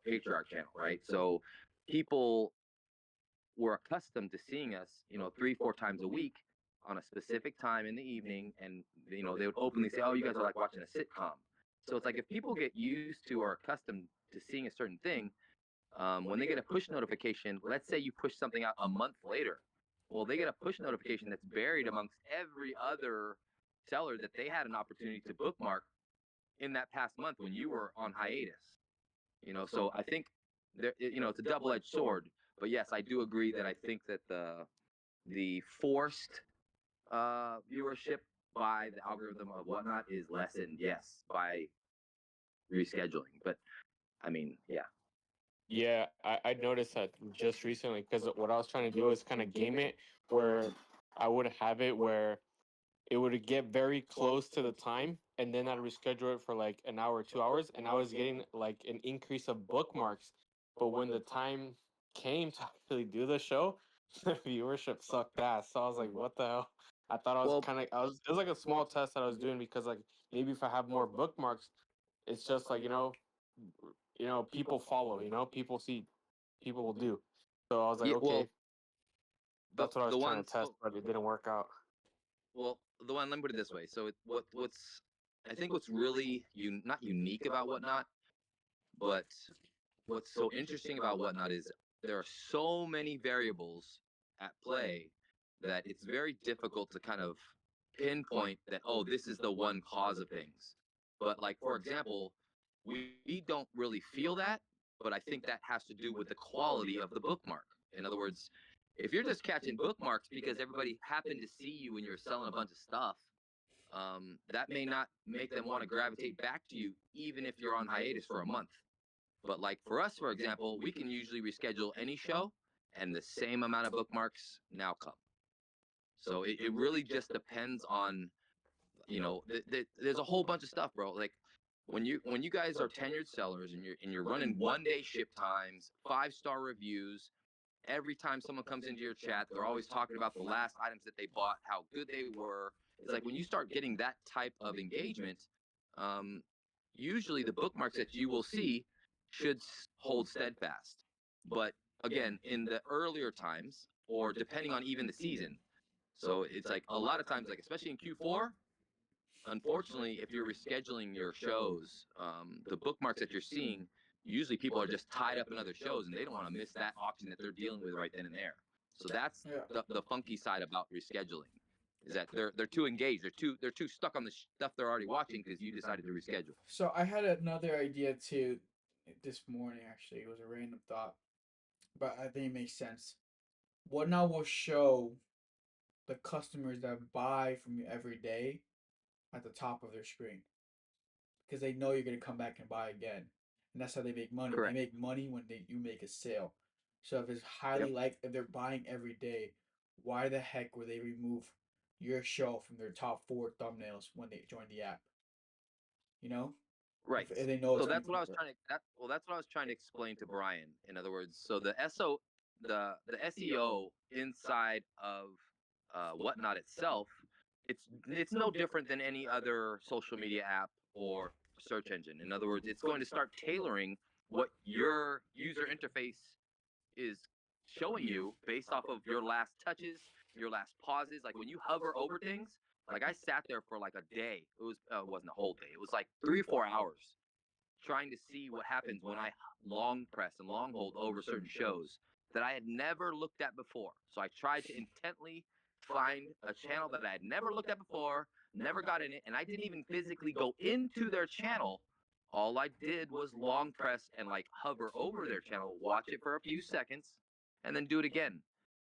patriarch channel, right? So people were accustomed to seeing us, 3, 4 times a week on a specific time in the evening, and they would openly say, "Oh, you guys are like watching a sitcom." So it's like if people get used to or accustomed to seeing a certain thing, when they get a push notification, let's say you push something out a month later, well, they get a push notification that's buried amongst every other seller that they had an opportunity to bookmark in that past month when you were on hiatus. So I think it's a double-edged sword. But yes, I do agree that I think that the forced viewership by the algorithm of whatnot is lessened, yes, by rescheduling. But I mean, yeah. Yeah, I noticed that just recently because what I was trying to do is kind of game it where I would have it where it would get very close to the time and then I'd reschedule it for like an hour, 2 hours, and I was getting like an increase of bookmarks. But when the time came to actually do the show, the viewership sucked ass. So I was like, what the hell? I thought I was Well, kind of, it was like a small test that I was doing because like maybe if I have more bookmarks, it's just like, people follow, people see, people will do. So I was like, yeah, okay, the that's what I was the trying one to test, so but it didn't work out. well the one. Let me put it this way. So what's I think what's really not unique about whatnot, but what's so interesting about whatnot is there are so many variables at play that it's very difficult to kind of pinpoint that, oh, this is the one cause of things. But like, for example, we don't really feel that, but I think that has to do with the quality of the bookmark. In other words, if you're just catching bookmarks because everybody happened to see you when you're selling a bunch of stuff, that may not make them want to gravitate back to you even if you're on hiatus for a month. But like for us, for example, we can usually reschedule any show and the same amount of bookmarks now come. So it really just depends on, there's a whole bunch of stuff, bro. Like when you guys are tenured sellers and you're running 1 day ship times, 5-star reviews, every time someone comes into your chat, they're always talking about the last items that they bought, how good they were. It's like when you start getting that type of engagement, um, usually the bookmarks that you will see should hold steadfast. But again, in the earlier times, or depending on even the season, so it's like a lot of times, like especially in Q4, unfortunately, if you're rescheduling your shows, the bookmarks that you're seeing, usually people are just tied up in other shows and they don't want to miss that auction that they're dealing with right then and there. So that's Yeah. the funky side about rescheduling, is that they're too engaged, they're too stuck on the stuff they're already watching because you decided to reschedule. So I had another idea too this morning, actually. It was a random thought, but I think it makes sense. What now will show the customers that buy from you every day at the top of their screen because they know you're going to come back and buy again. And that's how they make money. They Correct. make money when you make a sale. So if it's Yep. if they're buying every day, why the heck would they remove your show from their top 4 thumbnails when they join the app? You know, Right. if they know So it's going that's to what I was convert. trying to that's what I was trying to explain to Brian. In other words, so the SEO inside of Whatnot itself, it's no different than any other social media app or search engine. In other words, it's going to start tailoring what your user interface is showing you based off of your last touches, your last pauses. Like when you hover over things, like I sat there for like a day. It wasn't a whole day. It was like 3 or 4 hours trying to see what happens when I long press and long hold over certain shows that I had never looked at before. So I tried to intently find a channel that I had never looked at before, never got in it, and I didn't even physically go into their channel. All I did was long press and like hover over their channel, watch it for a few seconds, and then do it again.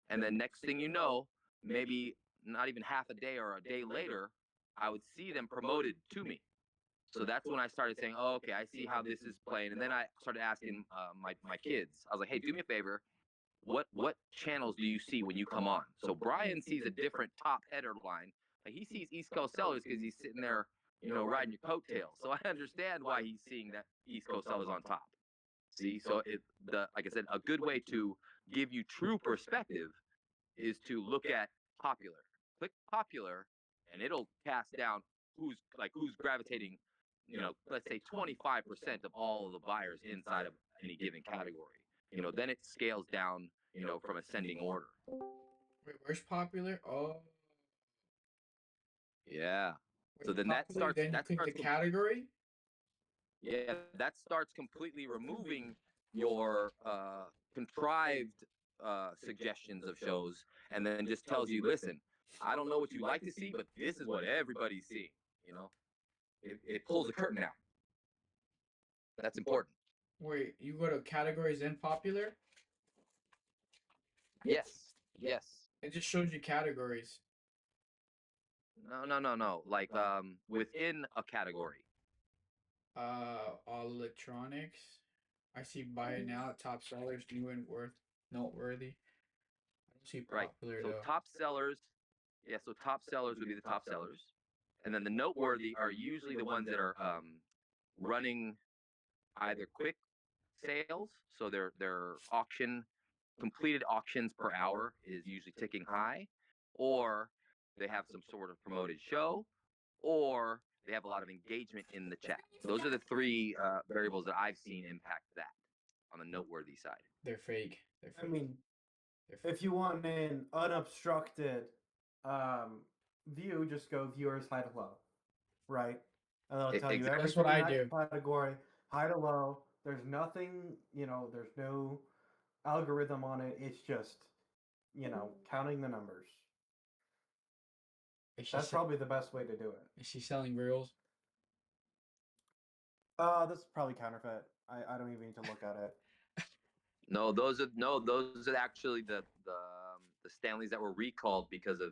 And then next thing you know, maybe not even half a day or a day later, I would see them promoted to me. So that's when I started saying, oh, okay, I see how this is playing. And then I started asking my kids. I was like, hey, do me a favor. What channels do you see when you come on? So Brian sees a different top header line. Like he sees East Coast Sellers because he's sitting there, riding your coattails. So I understand why he's seeing that East Coast Sellers on top. See, so like I said, a good way to give you true perspective is to look at popular. Click popular, and it'll cast down who's gravitating. Let's say 25% of all of the buyers inside of any given category. Then it scales down, from ascending order. Wait, where's popular? Oh, Yeah. wait, So then that popular, starts. then you That click the starts. category. Yeah, that starts completely removing your contrived suggestions of shows, and then just tells you, listen, I don't know what you like to see, but this is what everybody's seeing. It pulls the curtain out. That's important. Wait, you go to categories and popular? Yes. Yes. It just shows you categories. No. Like within a category. All electronics. I see buy it now, top sellers, new and noteworthy. I don't see Right. popular So though. top sellers. Yeah. So top sellers would be the top sellers, and then the noteworthy are usually the ones that are running either quick sales, so their completed auctions per hour is usually ticking high, or they have some sort of promoted show, or they have a lot of engagement in the chat. Those are the three variables that I've seen impact that on the noteworthy side. They're fake. They're fake. I mean, They're fake. if you want an unobstructed view, just go viewers high to low, right? And it'll tell you That's everything what I in that do. category, high to low. There's nothing, there's no algorithm on it. It's just, counting the numbers. That's probably the best way to do it. Is she selling reels? This is probably counterfeit. I don't even need to look at it. No, those are actually the Stanleys that were recalled because of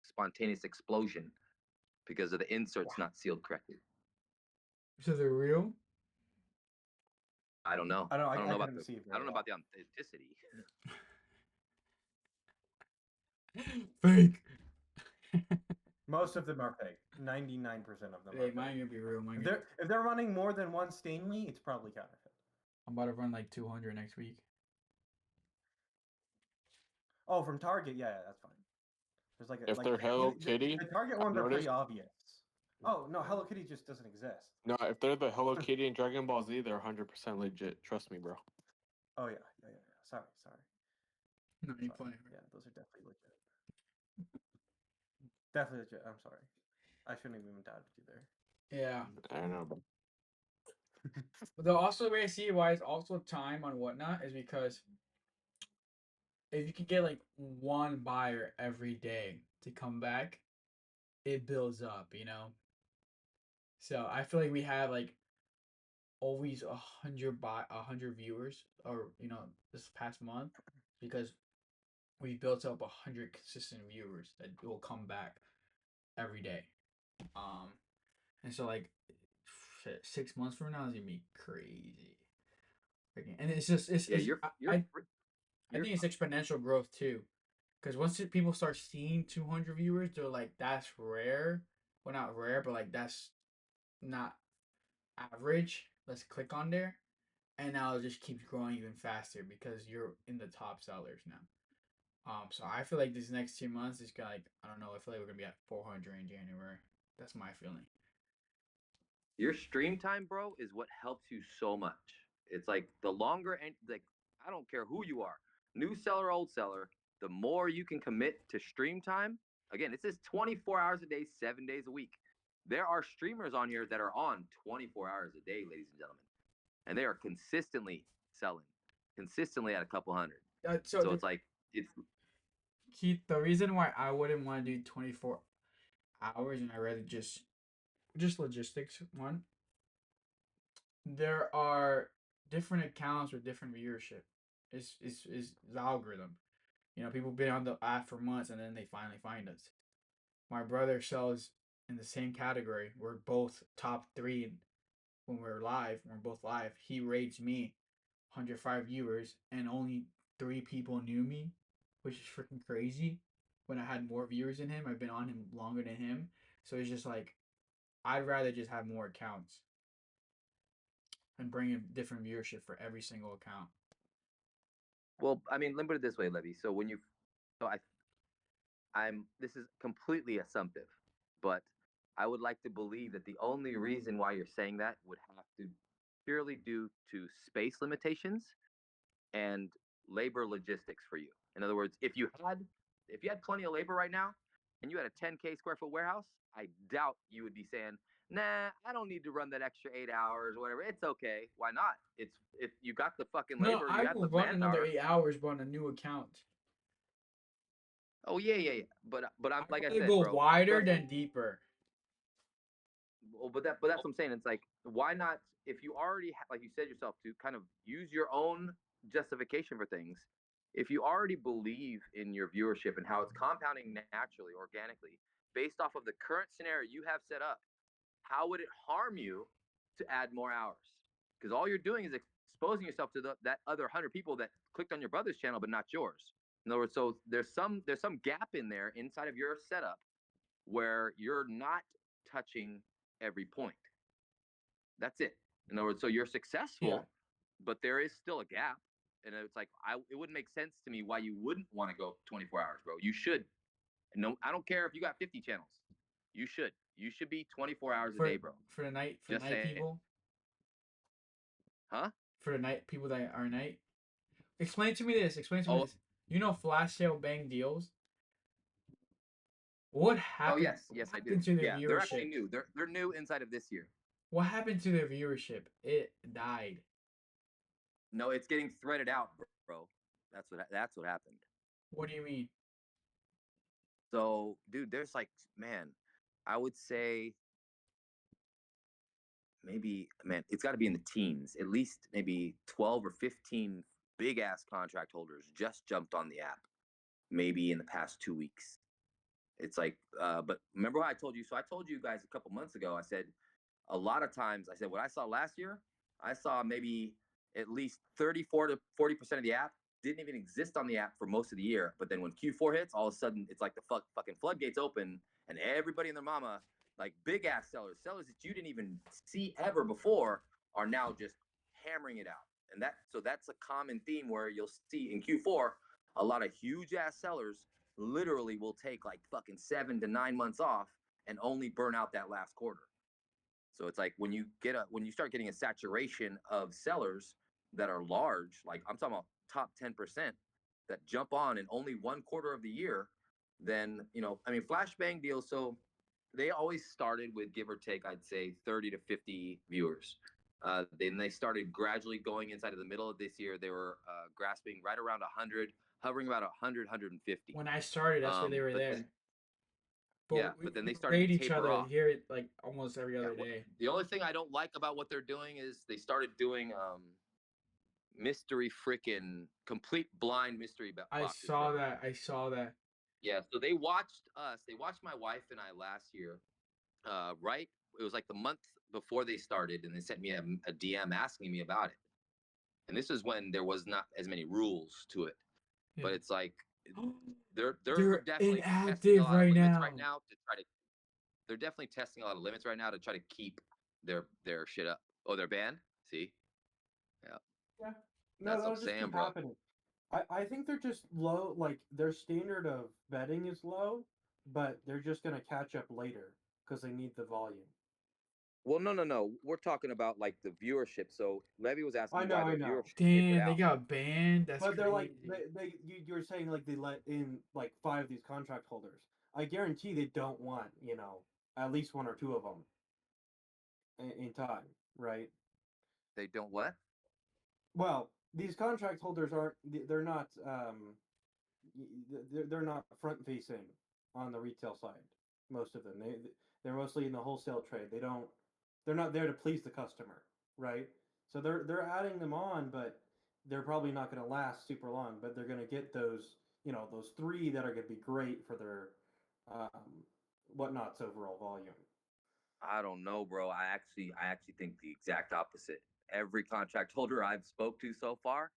spontaneous explosion, because of the inserts not sealed correctly. So they're real? I don't know. I don't know about couldn't see I don't know about the authenticity. Fake. Most of them are fake. 99% of them. Hey, are mine fake. gonna be real. If they're running more than one Stanley, it's probably counterfeit. I'm about to run like 200 next week. Oh, from Target, yeah, that's fine. There's like If they're Hello Kitty, the Target I've ones are pretty noticed- obvious. Oh no, Hello Kitty just doesn't exist. No, if they're the Hello Kitty and Dragon Ball Z, they're 100% legit. Trust me, bro. Oh yeah. Sorry. No, you Sorry. funny. Yeah, those are definitely legit. Definitely legit. I'm sorry. I shouldn't have even doubted you there. Yeah. I don't know, bro. But the also way I see why it's also time on whatnot is because if you can get like one buyer every day to come back, it builds up, So I feel like we had like always 100 viewers, or this past month, because we built up 100 consistent viewers that will come back every day. And so like 6 months from now is gonna be crazy. And it's just I think it's exponential growth too, because once people start seeing 200 viewers, they're like, that's rare. Well, not rare, but like that's not average. Let's click on there, and now it just keeps growing even faster because you're in the top sellers now. So I feel like this next 2 months is gonna, like, I don't know. I feel like we're gonna be at 400 in January. That's my feeling. Your stream time, bro, is what helps you so much. It's like the longer, and like, I don't care who you are, new seller, old seller, the more you can commit to stream time. Again, it says 24 hours a day, 7 days a week. There are streamers on here that are on 24 hours a day, ladies and gentlemen, and they are consistently selling, consistently at a couple hundred. So it's like Keith, the reason why I wouldn't want to do 24 hours and I rather just logistics one, there are different accounts with different viewership. Is the algorithm. You know, people been on the app for months and then they finally find us. My brother sells in the same category. We're both top three when we're live. When we're both live. He rates me 105 viewers and only 3 people knew me, which is freaking crazy. When I had more viewers than him, I've been on him longer than him. So it's just like I'd rather just have more accounts and bring in different viewership for every single account. Well, I mean, let me put it this way, Levy. So when you, so I'm this is completely assumptive, but I would like to believe that the only reason why you're saying that would have to purely due to space limitations and labor logistics for you. In other words, if you had plenty of labor right now and you had a 10K square foot warehouse, I doubt you would be saying, "Nah, I don't need to run that extra 8 hours or whatever. It's okay. Why not? It's if you got the fucking No, labor, you I got will the run another manpower." 8 hours, but on a new account. Oh yeah. But I'm I'd like I rather said, go bro. wider Trust me. than deeper. Well, but that's what I'm saying. It's like, why not? If you already like you said yourself, to kind of use your own justification for things. If you already believe in your viewership and how it's compounding naturally, organically, based off of the current scenario you have set up, how would it harm you to add more hours? Because all you're doing is exposing yourself to that other 100 people that clicked on your brother's channel but not yours. In other words, so there's some gap in there inside of your setup where you're not touching every point. That's it. In other words, so you're successful, Yeah. but there is still a gap. And it's like it wouldn't make sense to me why you wouldn't want to go 24 hours, bro. You should. No, I don't care if you got 50 channels. You should. You should be 24 hours a day, bro. For the night Just saying. people. Huh? For the night people that are night. Explain to me this. Oh, You know flash sale bang deals? What happened? yes, What I do. happened to their Yeah, they're actually viewership? new. They're new inside of this year. What happened to their viewership? It died. No, it's getting threaded out, bro. That's what happened. What do you mean? So, dude, there's like, man, I would say maybe, man, it's got to be in the teens. At least maybe 12 or 15 big ass contract holders just jumped on the app, maybe in the past 2 weeks. It's like, but remember what I told you? So I told you guys a couple months ago, I said, a lot of times, I said, what I saw last year, I saw maybe at least 34 to 40% of the app didn't even exist on the app for most of the year. But then when Q4 hits, all of a sudden it's like the fucking floodgates open and everybody and their mama, like big ass sellers that you didn't even see ever before, are now just hammering it out. And that's a common theme where you'll see in Q4 a lot of huge ass sellers literally will take like fucking 7 to 9 months off and only burn out that last quarter. So it's like when you start getting a saturation of sellers that are large, like I'm talking about top 10% that jump on in only 1 quarter of the year, then I mean flashbang deals. So they always started with, give or take, I'd say 30 to 50 viewers. Then they started gradually going inside of the middle of this year. They were grasping right around 100, hovering about 100, 150. When I started, that's where they were But there. yeah, We but then we they started raid to each taper other off. here like almost every Yeah, other day. the only thing I don't like about what they're doing is they started doing mystery freaking complete blind mystery I boxes, saw bro. that. I saw that. Yeah, so they watched us. They watched my wife and I last year. Right, it was like the month before they started, and they sent me a DM asking me about it. And this is when there was not as many rules to it, Yeah. but it's like they're They're definitely testing a inactive lot of right limits now. right now to try to. They're definitely testing a lot of limits right now to try to keep their shit up. Oh, they're banned. See, yeah. Yeah. That's No, what that'll I'm just saying, keep bro. happening. I think they're just low, like their standard of betting is low, but they're just gonna catch up later because they need the volume. Well, no. We're talking about like the viewership. So Levy was asking I know, why I their know. viewership tapered Damn, they out. got banned. That's But they're like crazy. you were saying like they let in like 5 of these contract holders. I guarantee they don't want at least 1 or 2 of them in time, right? They don't what? Well, these contract holders aren't they're not they're not front facing on the retail side. Most of them, they're mostly in the wholesale trade. They're not there to please the customer, right? So they're adding them on, but they're probably not going to last super long. But they're going to get those, those three that are going to be great for their whatnot's overall volume. I don't know, bro. I actually think the exact opposite. Every contract holder I've spoke to so far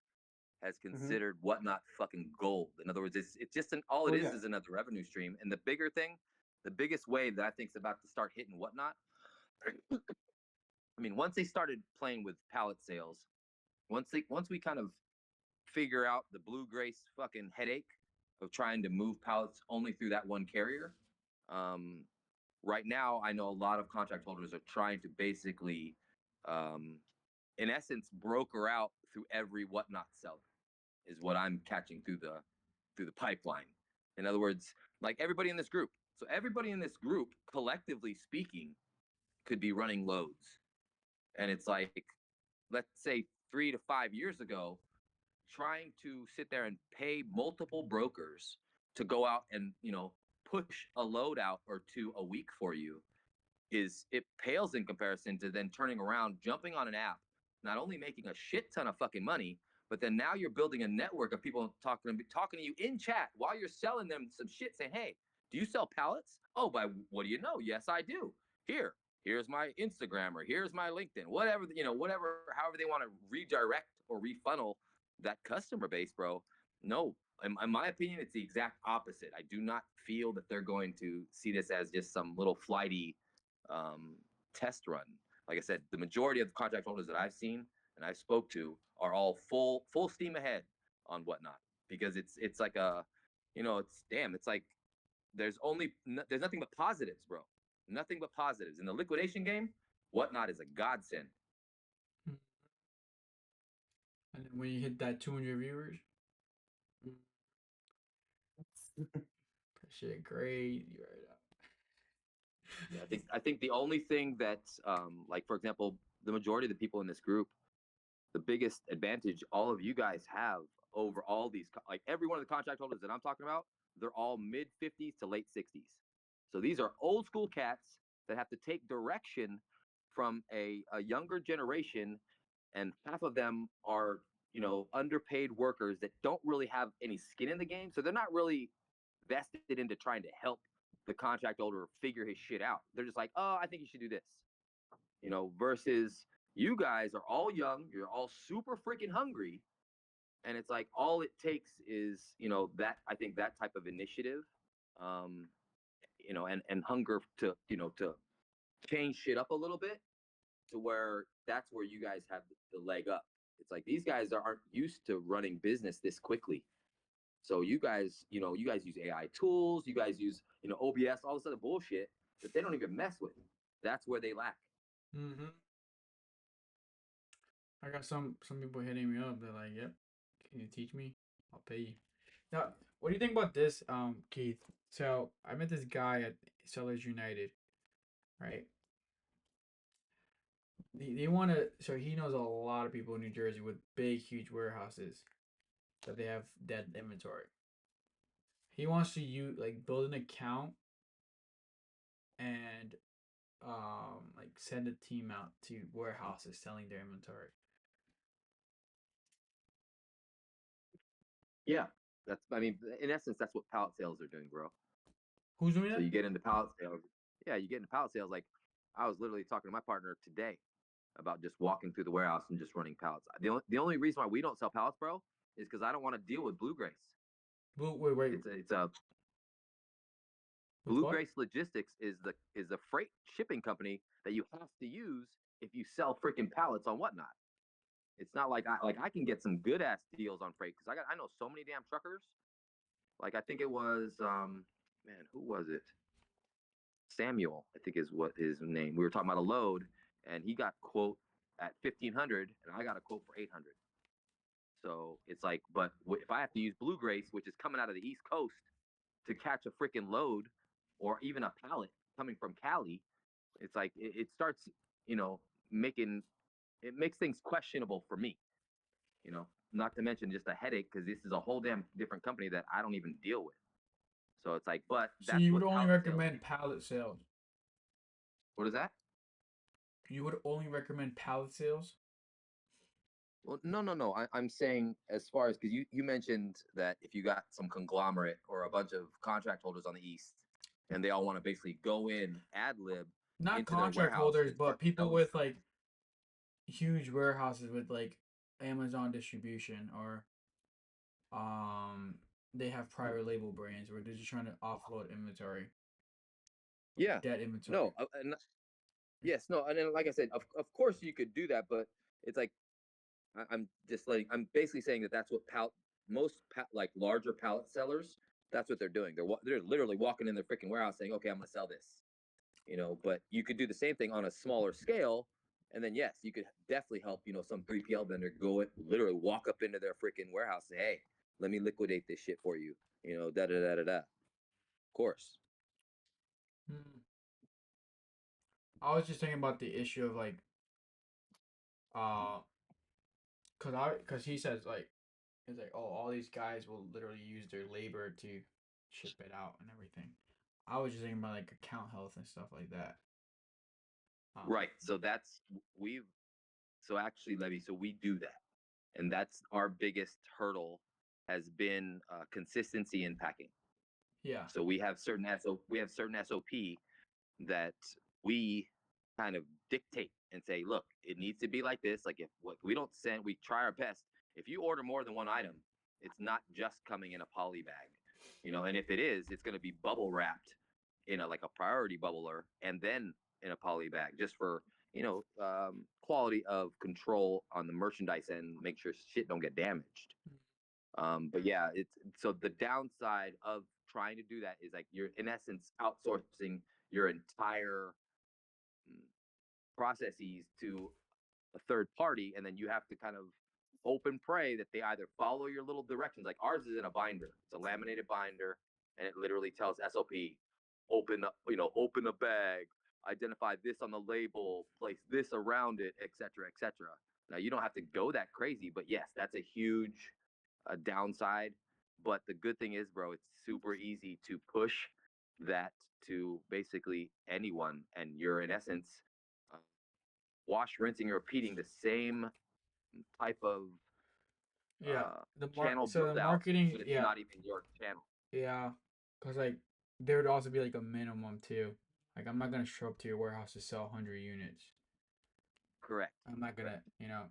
has considered Whatnot fucking gold. In other words, it's just all it is another revenue stream. And the bigger thing, the biggest wave that I think is about to start hitting Whatnot. I mean, once they started playing with pallet sales, once we kind of figure out the Blue Grace fucking headache of trying to move pallets only through that one carrier. Right now, I know a lot of contract holders are trying to basically, in essence, broker out through every Whatnot seller, is what I'm catching through the pipeline. In other words, like everybody in this group. So everybody in this group, collectively speaking, could be running loads. And it's like, let's say 3 to 5 years ago, trying to sit there and pay multiple brokers to go out and, push a load out or two a week for you it pales in comparison to then turning around, jumping on an app, not only making a shit ton of fucking money, but then now you're building a network of people talking to you in chat while you're selling them some shit, saying, "Hey, do you sell pallets? Oh, by what do you know? Yes, I do. Here's my Instagram, or here's my LinkedIn, whatever, however they want to redirect or refunnel that customer base, bro. No, in my opinion, it's the exact opposite. I do not feel that they're going to see this as just some little flighty test run. Like I said, the majority of the contract holders that I've seen and I've spoke to are all full steam ahead on Whatnot, because it's like it's like there's nothing but positives, bro. Nothing but positives in the liquidation game. Whatnot is a godsend. And then when you hit that 200 viewers, that shit crazy right now. Yeah, I think the only thing that, like for example, the majority of the people in this group, the biggest advantage all of you guys have over all these, like every one of the contract holders that I'm talking about, they're all mid 50s to late 60s. So these are old school cats that have to take direction from a younger generation, and half of them are, underpaid workers that don't really have any skin in the game. So they're not really vested into trying to help the contract holder figure his shit out. They're just like, oh, I think you should do this, versus you guys are all young, you're all super freaking hungry. And it's like, all it takes is, that, I think that type of initiative, and hunger to, to change shit up a little bit, to where that's where you guys have the leg up. It's like these guys aren't used to running business this quickly. So you guys use AI tools, you guys use, OBS, all this other bullshit that they don't even mess with. That's where they lack. Mm-hmm. I got some people hitting me up. They're like, "Yep, can you teach me? I'll pay you." Now, what do you think about this, Keith? So I met this guy at Sellers United, right? They want to. So he knows a lot of people in New Jersey with big, huge warehouses that they have dead inventory. He wants to build an account and like send a team out to warehouses selling their inventory. Yeah, in essence, that's what pallet sales are doing, bro. Who's doing So that? you get into pallet sales. Yeah, you get into pallet sales. Like, I was literally talking to my partner today about just walking through the warehouse and just running pallets. The only reason why we don't sell pallets, bro, is because I don't want to deal with Blue Grace. Wait. It's a Blue Grace Logistics is the freight shipping company that you have to use if you sell freaking pallets on Whatnot. It's not like I can get some good ass deals on freight, because I know so many damn truckers. Like, I think it was man, who was it? Samuel, I think is what his name. We were talking about a load, and he got quote at 1,500, and I got a quote for 800. So it's like, but if I have to use Blue Grace, which is coming out of the East Coast, to catch a freaking load, or even a pallet coming from Cali, it's like it starts, makes things questionable for me. not to mention just a headache because this is a whole damn different company that I don't even deal with. So it's like, but So that's you what would only pallet sales. recommend pallet sales. What is that? You would only recommend pallet sales. Well, no. I'm saying as far as because you mentioned that if you got some conglomerate or a bunch of contract holders on the east, and they all want to basically go in ad lib Not into their contract warehouse holders, and start but people selling with stuff. like huge warehouses with like Amazon distribution, or they have private label brands where they're just trying to offload inventory, Yeah. dead inventory. No. Yes. No. And then, like I said, of course you could do that, but it's like I'm just like I'm basically saying that that's what like larger pallet sellers. That's what they're doing. They're literally walking in their freaking warehouse saying, "Okay, I'm gonna sell this." But you could do the same thing on a smaller scale, and then yes, you could definitely help some 3PL vendor literally walk up into their freaking warehouse and say, "Hey, let me liquidate this shit for you." Da da da da da. Of course. Hmm. I was just thinking about the issue of like, uh, cause he says like, it's like, oh, all these guys will literally use their labor to ship it out and everything. I was just thinking about like account health and stuff like that. Right. So actually, Levy, so we do that. And that's our biggest hurdle has been consistency in packing. Yeah. So we have certain SOP that we kind of dictate and say, look, it needs to be like this. Like if we don't send, we try our best. If you order more than one item, it's not just coming in a poly bag, and if it is, it's going to be bubble wrapped in like a priority bubbler and then in a poly bag just for, quality of control on the merchandise and make sure shit don't get damaged. But yeah, so the downside of trying to do that is like you're in essence outsourcing your entire processes to a third party, and then you have to kind of hope and pray that they either follow your little directions. Like ours is in a binder; it's a laminated binder, and it literally tells SOP, open a bag, identify this on the label, place this around it, etc., etc. Now you don't have to go that crazy, but yes, that's a huge downside. But the good thing is, bro, it's super easy to push that to basically anyone, and you're in essence rinsing, and repeating the same type of Yeah. channel So build the out, marketing, but it's yeah, not even your channel. yeah, cause like there would also be like a minimum too. Like I'm not gonna show up to your warehouse to sell 100 units. Correct. I'm not gonna, Correct.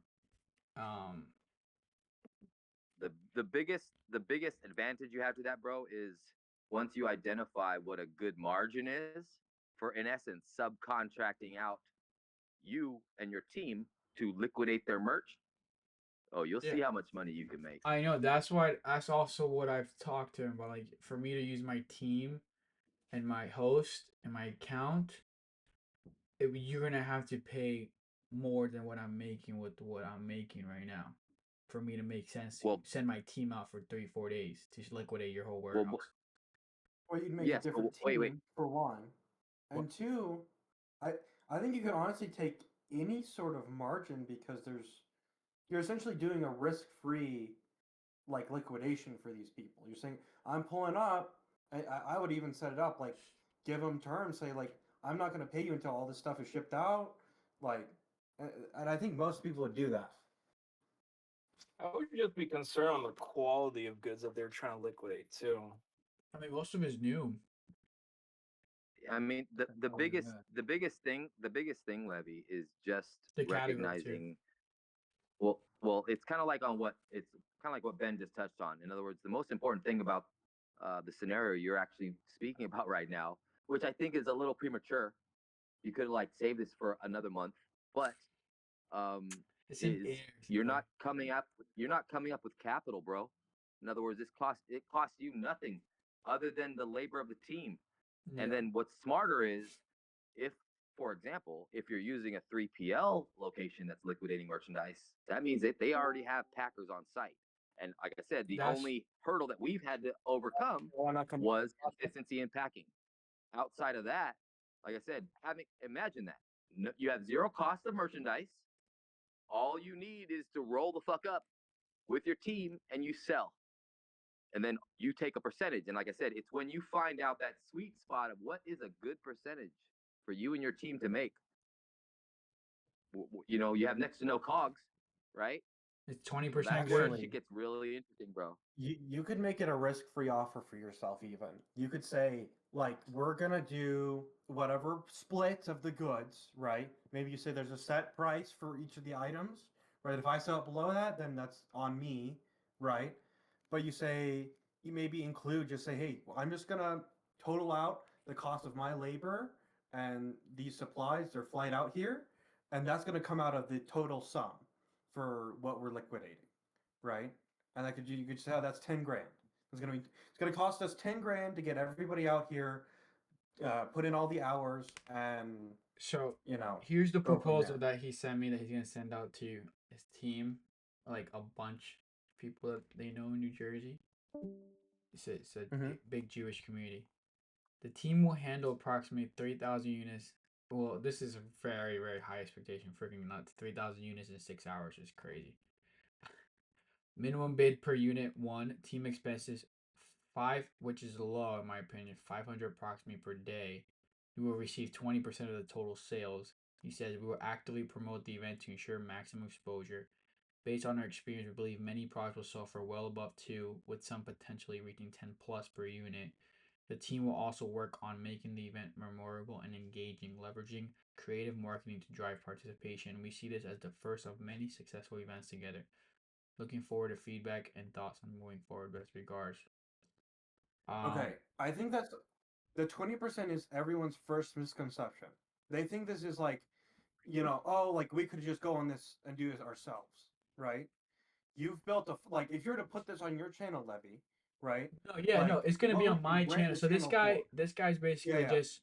The biggest advantage you have to that, bro, is once you identify what a good margin is for, in essence, subcontracting out you and your team to liquidate their merch. Oh, you'll Yeah. see how much money you can make. I know that's also what I've talked to him about. Like for me to use my team and my host and my account, you're gonna have to pay more than what I'm making with what I'm making right now, for me to make sense to Well, send my team out for 3-4 days to liquidate your whole well, warehouse. Or you'd make yes, a different but wait. team for one, What? and two, I think you can honestly take any sort of margin because you're essentially doing a risk-free like liquidation for these people. You're saying I'm pulling up. I would even set it up like give them terms. Say like I'm not going to pay you until all this stuff is shipped out. Like, and I think most people would do that. I would just be concerned on the quality of goods that they're trying to liquidate too. I mean, most of it is new. I mean, the Oh, biggest yeah. the biggest thing, Levy, is just The category too. recognizing. Well, it's kind of like what Ben just touched on. In other words, the most important thing about the scenario you're actually speaking about right now, which I think is a little premature. You could like save this for another month, but It's in is air. you're still. not coming up with capital, bro. In other words, it costs you nothing other than the labor of the team. Yeah. And then what's smarter is if, for example, if you're using a 3PL location that's liquidating merchandise, that means that they already have packers on site. And like I said, the That's- only hurdle that we've had to overcome Why not come? was consistency in packing. Outside of that, like I said, imagine that. You have zero cost of merchandise. All you need is to roll the fuck up with your team and you sell. And then you take a percentage. And like I said, it's when you find out that sweet spot of what is a good percentage for you and your team to make. You know, you have next to no cogs, right? It's 20% That's where good. shit gets really interesting, bro. You could make it a risk-free offer for yourself even. You could say, like, we're gonna do whatever split of the goods, right? Maybe you say there's a set price for each of the items, right? If I sell it below that, then that's on me, right? But you say, you maybe include, just say, hey, I'm just gonna total out the cost of my labor and these supplies, they're flight out here, and that's gonna come out of the total sum for what we're liquidating, right? And you could say, oh, that's 10 grand. It's gonna cost us 10 grand to get everybody out here, put in all the hours, and So you know, here's the go from proposal there. that he sent me that he's gonna send out to his team, like a bunch of people that they know in New Jersey. It's a Mhm. big Jewish community. The team will handle approximately 3,000 units. Well, this is a very, very high expectation. Freaking nuts. 3,000 units in 6 hours is crazy. Minimum bid per unit 1. Team expenses 5, which is low in my opinion. 500 approximately per day. You will receive 20% of the total sales. He says we will actively promote the event to ensure maximum exposure. Based on our experience, we believe many products will sell for well above 2, with some potentially reaching 10 plus per unit. The team will also work on making the event memorable and engaging, leveraging creative marketing to drive participation. We see this as the first of many successful events together. Looking forward to feedback and thoughts on moving forward. Best regards. Okay, I think that's the 20% is everyone's first misconception. They think this is like, oh, like we could just go on this and do this ourselves, right? You've built like if you're to put this on your channel, Levy, right? No, yeah, no, Like, it's gonna what be would on you my rent channel. your So this channel for? guy's Yeah, basically yeah. just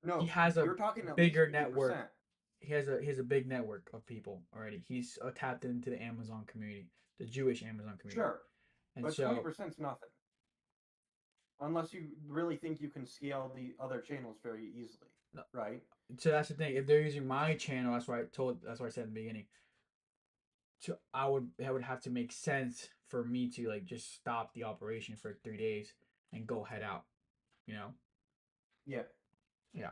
he No, has a you're talking at least bigger 50%. network. He has a big network of people already. He's tapped into the Amazon community, the Jewish Amazon community, Sure, and but so 20% is nothing. Unless you really think you can scale the other channels very easily, no, right? that's the thing. If they're using my channel, that's why I said in the beginning. That would have to make sense for me to like just stop the operation for 3 days and go head out. You know? Yeah. Yeah.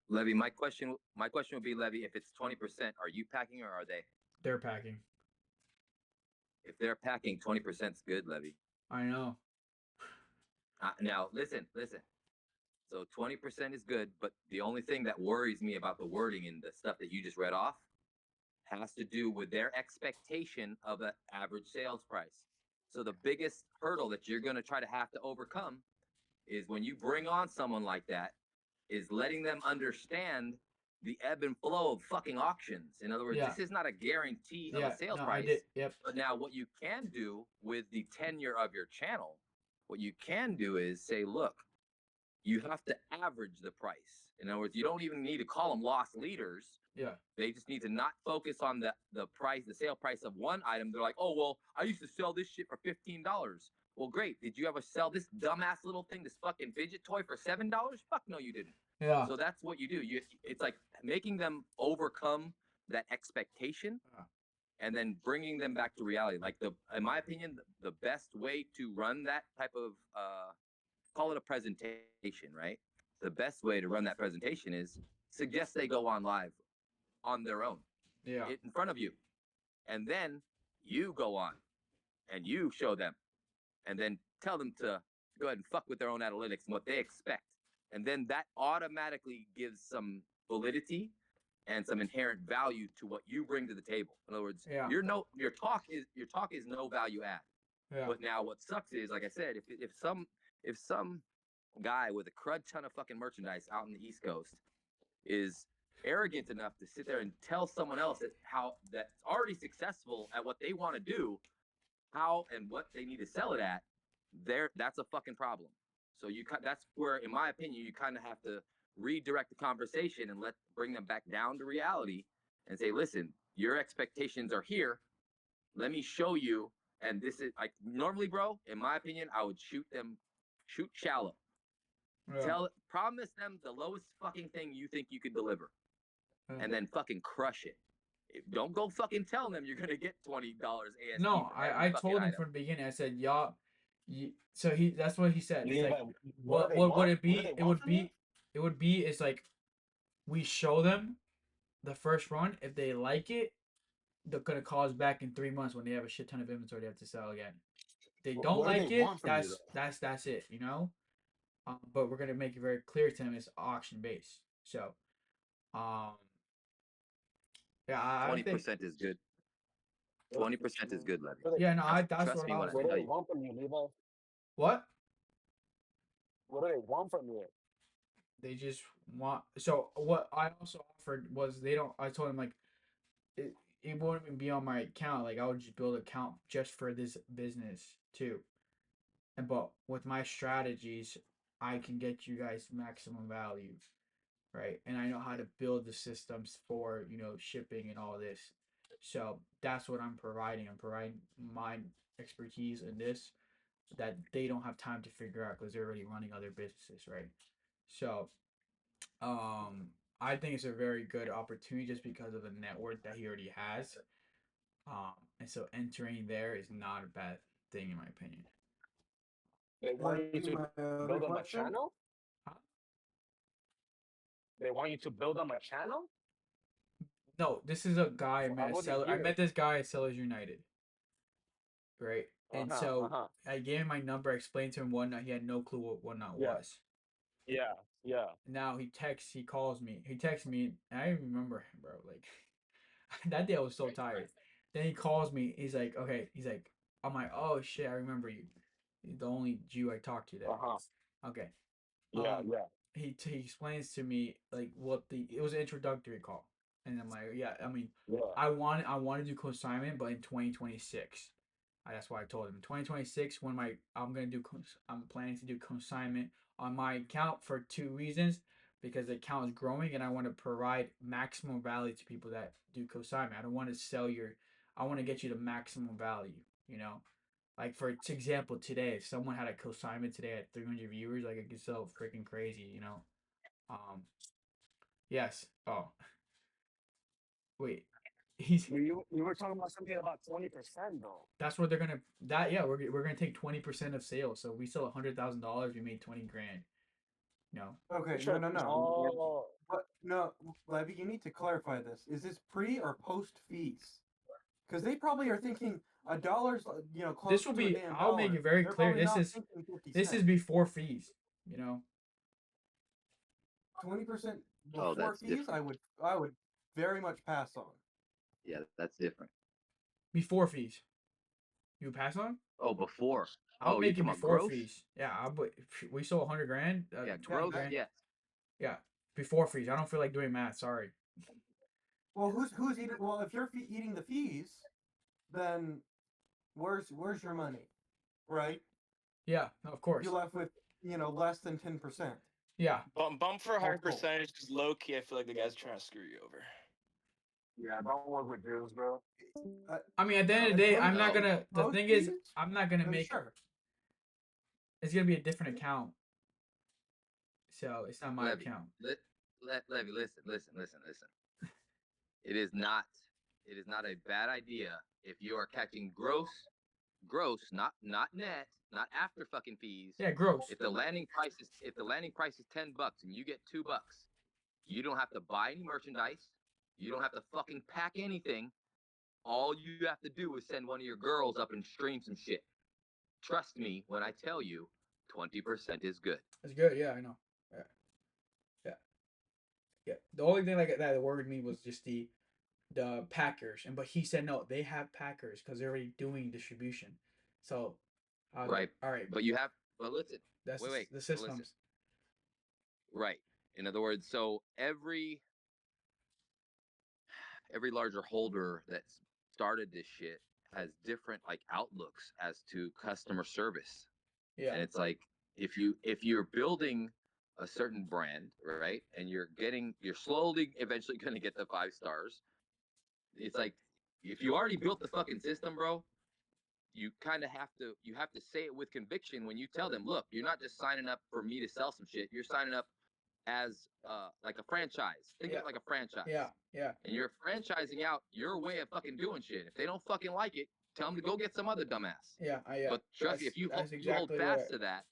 Levy, my question would be, Levy, if it's 20%, are you packing or are they? They're packing. If they're packing, 20% is good, Levy. I know. Now, listen. So 20% is good, but the only thing that worries me about the wording in the stuff that you just read off has to do with their expectation of an average sales price. So the biggest hurdle that you're going to try to have to overcome is when you bring on someone like that, is letting them understand the ebb and flow of fucking auctions. In other words, Yeah. this is not a guarantee of Yeah. a sales No, price. I did. Yep. But now what you can do with the tenure of your channel, what you can do is say, look, you have to average the price. In other words, you don't even need to call them loss leaders. Yeah. They just need to not focus on the price, the sale price of one item. They're like, oh, well, I used to sell this shit for $15. Well, great. Did you ever sell this dumbass little thing, this fucking fidget toy for $7? Fuck no, you didn't. Yeah. So that's what you do. It's like making them overcome that expectation and then bringing them back to reality. Like in my opinion, the best way to run that type of call it a presentation, right? The best way to run that presentation is suggest they go on live on their own, Yeah. in front of you, and then you go on and you show them, and then tell them to go ahead and fuck with their own analytics and what they expect, and then that automatically gives some validity and some inherent value to what you bring to the table. In other words, Yeah. your talk is no value add. Yeah. But now what sucks is, like I said, if some guy with a crud ton of fucking merchandise out in the East Coast is arrogant enough to sit there and tell someone else that's already successful at what they want to do, how and what they need to sell it at, that's a fucking problem. So that's where, in my opinion, you kind of have to redirect the conversation and bring them back down to reality and say, listen, your expectations are here. Let me show you. And this is like normally, bro, in my opinion, I would shoot shallow. Yeah. Promise them the lowest fucking thing you think you could deliver, Yeah. and then fucking crush it. Don't go fucking tell them you're gonna get $20 ASP. No, for every I fucking told him item. from the beginning. I said, y'all. So that's what he said. He's Yeah, like, but what do they would want? it What do be? they It want would from you? be. It would be. It's like we show them the first run. If they like it, they're gonna call us back in 3 months when they have a shit ton of inventory they have to sell again. If they don't What do like they it, want from you, that's it. You know. But we're gonna make it very clear to them it's auction based. So, um, yeah, I think 20% is good. 20% is good, Levy. yeah, no, that's Trust what me I when was I What do tell they you. want from you, Levi? What? What do they want from you? They just want. So what I also offered was they don't. I told him like it won't even be on my account. Like I would just build an account just for this business too. And but with my strategies, I can get you guys maximum value, right? And I know how to build the systems for shipping and all this. So that's what I'm providing. I'm providing my expertise in this that they don't have time to figure out because they're already running other businesses, right? So um, I think it's a very good opportunity just because of the network that he already has. And so entering there is not a bad thing in my opinion. They want you That'd be to my other build them a question. channel? Huh? They want you to build them a channel? No, this is a guy I Well, how met at would they Seller. I hear? met this guy at Sellers United, right? And Uh-huh, so uh-huh. I gave him my number, explained to him Whatnot. He had no clue what Whatnot Yeah, was. yeah, yeah. Now he calls me. He texts me, and I remember him, bro. Like that day I was so tired. Then he calls me. He's like, okay. He's like, I'm like, oh shit, I remember you. You're the only Jew I talked to there. Uh-huh. Okay. Yeah, Um, yeah. he explains to me like what it was an introductory call, and I'm like, yeah. I mean, Yeah. I want to do consignment, but in 2026. That's why I told him in 2026 when I'm planning to do consignment on my account for two reasons. Because the account is growing and I want to provide maximum value to people that do consignment. I don't want to I want to get you the maximum value, you know? Like for example, today, if someone had a consignment today at 300 viewers, like it could sell freaking crazy, you know? Um, yes. Oh, wait. You were talking about something about 20% though. That's what yeah, we're gonna take 20% of sales. So we sell $100,000, we made 20 grand. No. Okay, Sure. no. Oh, But no, Levy, you need to clarify this. Is this pre or post fees? Because they probably are thinking a dollar's, close This will to a be damn I'll make dollar. it very They're clear. probably not thinking 50 This is cents. before fees, you know. 20% Oh, before that's fees, different. I would very much pass on. Yeah, that's different. Before fees. You would pass on? Oh, before. I'll Oh, you're make it talking about before gross? fees. Yeah, we sold 100 grand. Yeah, 20 gross. grand. Yes. Yeah, before fees. I don't feel like doing math. Sorry. Well, who's eating? Well, if you're eating the fees, then where's your money, right? Yeah, of course. You're left with less than 10%. Yeah. Bump for a higher cool. percentage because low key, I feel like the guy's trying to screw you over. yeah. Don't work with Jews, bro. I mean, at the end of the day, I'm not gonna. The Post thing is, fees? I'm not gonna Then make. sure. It's gonna be a different account, so it's not my Levy, account. Levy, listen. It is not a bad idea if you are catching gross, not net, not after fucking fees. Yeah, gross. If the landing price is $10 and you get $2, you don't have to buy any merchandise. You don't have to fucking pack anything. All you have to do is send one of your girls up and stream some shit. Trust me when I tell you, 20% is good. It's good. Yeah, I know. Yeah. The only thing that worried me was just the packers, but he said no, they have packers because they're already doing distribution. So, Right. All right. But listen. That's Wait. the but systems. listen. Right. In other words, so every larger holder that started this shit has different like outlooks as to customer service. Yeah. And it's like if you're building a certain brand, right, and you're slowly eventually going to get the 5 stars. It's like if you already built the fucking system, bro, you kind of have to say it with conviction when you tell them, look, you're not just signing up for me to sell some shit. You're signing up as like a franchise. Think of Yeah. it like a franchise. Yeah, yeah, And you're franchising out your way of fucking doing shit. If they don't fucking like it, tell them to go get some other dumbass. yeah. But trust me, if you that's you hold exactly fast what to that,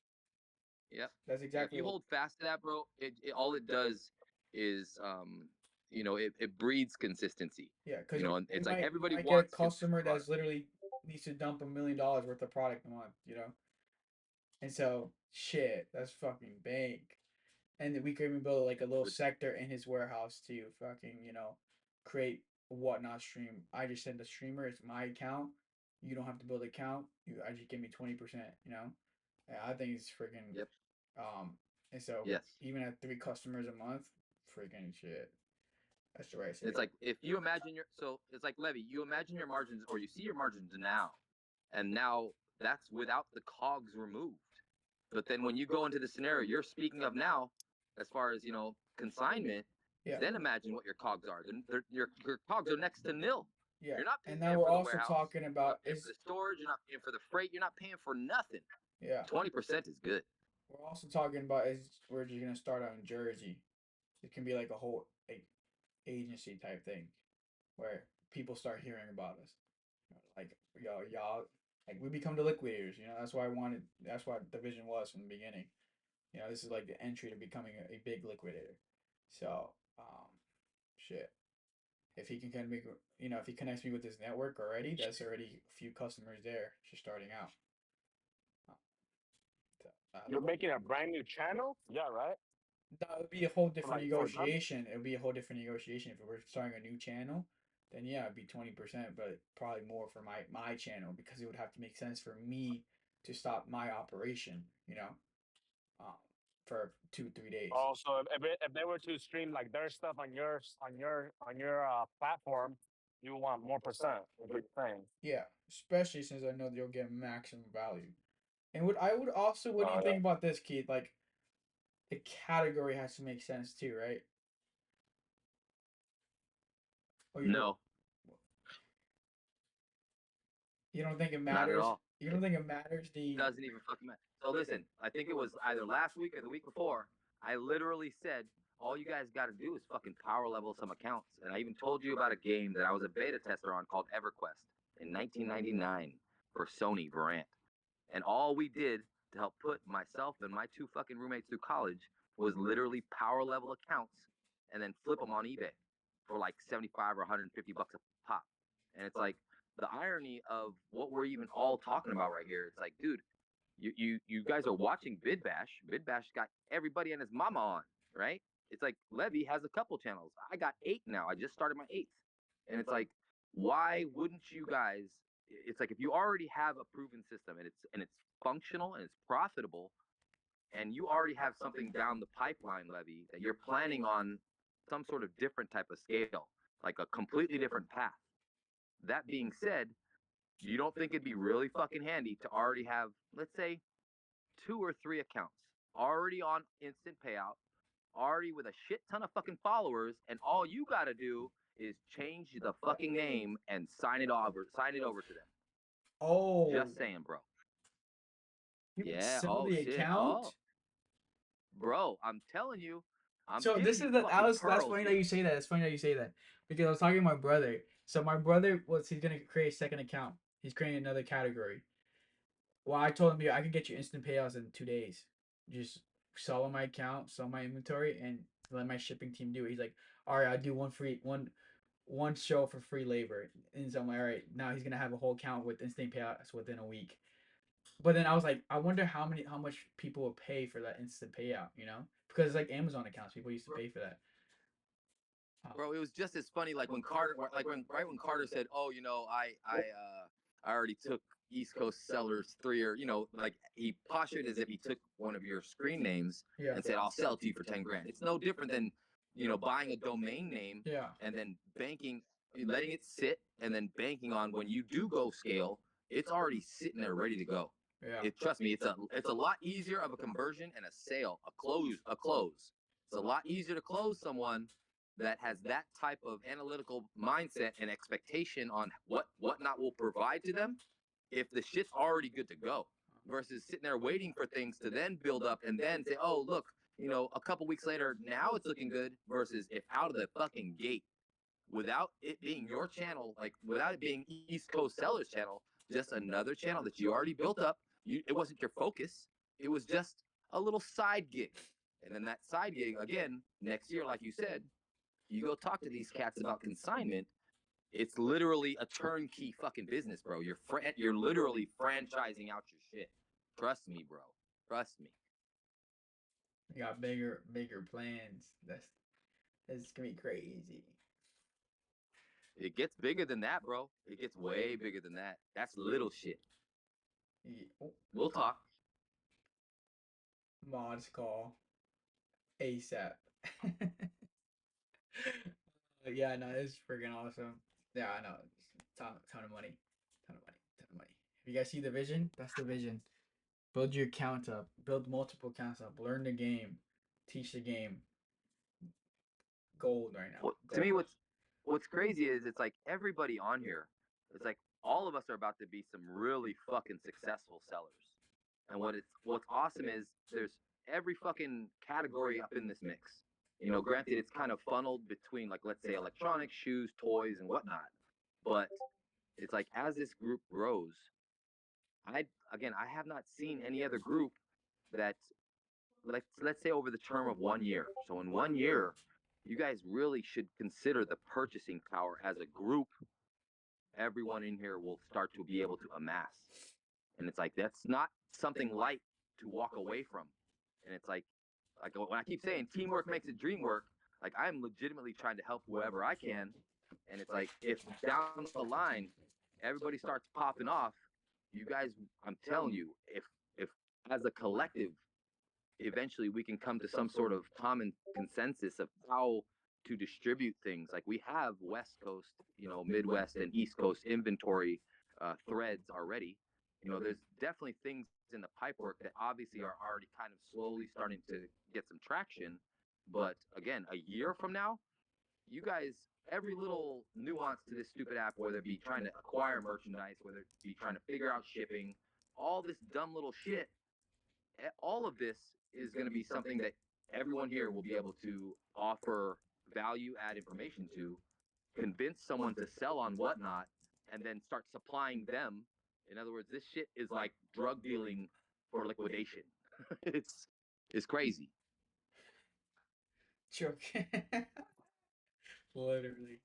yep. that's If exactly you what. hold fast to that, bro, it all it does is it breeds consistency. Yeah, because And it's like you everybody might get a wants customer consistent that's literally needs to dump $1 million worth of product a month, and so shit, that's fucking bank. And then we could even build like a little product. sector in his warehouse to fucking create a whatnot stream. I just send a streamer. It's my account. You don't have to build an account. I just give me 20%. Yeah, I think it's freaking. Yep. And so Yes. even at 3 customers a month, freaking shit. That's the right. It's like if you imagine it's like Levy, you imagine your margins or you see your margins now, and now that's without the cogs removed. But then when you go into the scenario you're speaking of now, as far as consignment, yeah, then imagine what your cogs are. Your cogs are next to nil. yeah. You're not paying And now for we're the also warehouse. talking You're about not paying for the storage. You're not paying for the freight. You're not paying for nothing. yeah. 20% is good. We're also talking about we're just gonna start out in Jersey. It can be like a whole agency type thing, where people start hearing about us. Like y'all, like we become the liquidators. That's why I wanted. That's what the vision was from the beginning. This is like the entry to becoming a big liquidator. So, shit. If he can kind of make, if he connects me with his network already, that's already a few customers there just starting out. You're making a brand new channel? Yeah, right? That would be a whole different for them? negotiation. It would be a whole different negotiation if we're starting a new channel. Then yeah, it'd be 20%, but probably more for my channel because it would have to make sense for me to stop my operation. For 2-3 days. Oh, so if they were to stream like their stuff on your platform, you want more percent. Is what you're saying? Yeah, especially since I know they'll get maximum value. And I would also, what do you Oh, think about this, Keith? Like, the category has to make sense too, right? Or No, you don't think it not at matters? all. You don't think it matters? It doesn't even fucking matter. So listen, I think it was either last week or the week before. I literally said, all you guys got to do is fucking power level some accounts. And I even told you about a game that I was a beta tester on called EverQuest in 1999 for Sony Varant. And all we did to help put myself and my 2 fucking roommates through college was literally power level accounts and then flip them on eBay for like 75 or 150 bucks a pop. And it's like the irony of what we're even all talking about right here. It's like, dude, you guys are watching Bid Bash. Bid Bash got everybody and his mama on, right? It's like Levy has a couple channels. I got 8 now. I just started my 8th. And it's like, why wouldn't you guys? It's like if you already have a proven system and it's functional and it's profitable, and you already have something down the pipeline, Levy, that you're planning on some sort of different type of scale, like a completely different path. That being said, you don't think it'd be really fucking handy to already have, let's say, 2 or 3 accounts already on instant payout, already with a shit ton of fucking followers, and all you gotta do is change the fucking name and sign it over to them. Oh, Just saying, bro. you would Yeah. sell Oh the shit. account? Oh, bro, I'm telling you. So giving this you is that's fucking funny pearls that here. you say that. It's funny that you say that because I was talking to my brother. So my brother he's gonna create a second account. He's creating another category. Well, I told him, yeah, I could get you instant payouts in 2 days. Just sell on my account, sell my inventory, and let my shipping team do it. He's like, all right, I'll do one show for free labor. And so I'm like, all right, now he's gonna have a whole account with instant payouts within a week. But then I was like, I wonder how much people will pay for that instant payout, Because it's like Amazon accounts, people used to pay for that. Bro, it was just as funny like when Carter, when Carter said, "Oh, I already took East Coast Sellers 3," or like he postured as if he took one of your screen names Yeah. and said, "I'll sell it to you for 10 grand." It's no different than buying a domain name Yeah. and then letting it sit and then banking on when you do go scale, it's already sitting there ready to go. Yeah. Trust me, it's a lot easier of a conversion and a sale, a close. It's a lot easier to close someone that has that type of analytical mindset and expectation on whatnot will provide to them if the shit's already good to go versus sitting there waiting for things to then build up and then say, oh, look, a couple weeks later, now it's looking good versus if out of the fucking gate, without it being your channel, like without it being East Coast Sellers channel, just another channel that you already built up. It wasn't your focus. It was just a little side gig. And then that side gig, again, next year, like you said, you go talk to these cats about consignment. It's literally a turnkey fucking business, bro. You're literally franchising out your shit. Trust me, bro. Trust me. We got bigger plans. That's gonna be crazy. It gets bigger than that, bro. It gets way bigger than that. That's little shit. Yeah. Oh, We'll talk. mods call ASAP. Yeah, no, it's freaking awesome. Yeah, I know. Ton of money. Ton of money. Ton of money. If you guys see the vision, that's the vision. Build your account up. Build multiple accounts up. Learn the game. Teach the game. Gold right now. Well, to me, what's crazy is it's like everybody on here, it's like all of us are about to be some really fucking successful sellers. And what's awesome is there's every fucking category up in this mix. Granted, it's kind of funneled between, like, let's say electronics, shoes, toys, and whatnot. But it's like as this group grows, I have not seen any other group that, let's say over the term of 1 year. So in 1 year, you guys really should consider the purchasing power as a group. Everyone in here will start to be able to amass. And it's like, that's not something light to walk away from. And it's like when I keep saying teamwork makes the dream work, like I'm legitimately trying to help whoever I can. And it's like, if down the line, everybody starts popping off, you guys, I'm telling you, if as a collective, eventually we can come to some sort of common consensus of how to distribute things. Like we have West Coast, Midwest and East Coast inventory threads already. There's definitely things in the pipework that obviously are already kind of slowly starting to get some traction. But again, a year from now, you guys, every little nuance to this stupid app, whether it be trying to acquire merchandise, whether it be trying to figure out shipping, all this dumb little shit, all of this is going to be something that everyone here will be able to offer value add information to, convince someone to sell on Whatnot, and then start supplying them. In other words, this shit is like drug dealing for liquidation. it's crazy. Joke. Literally.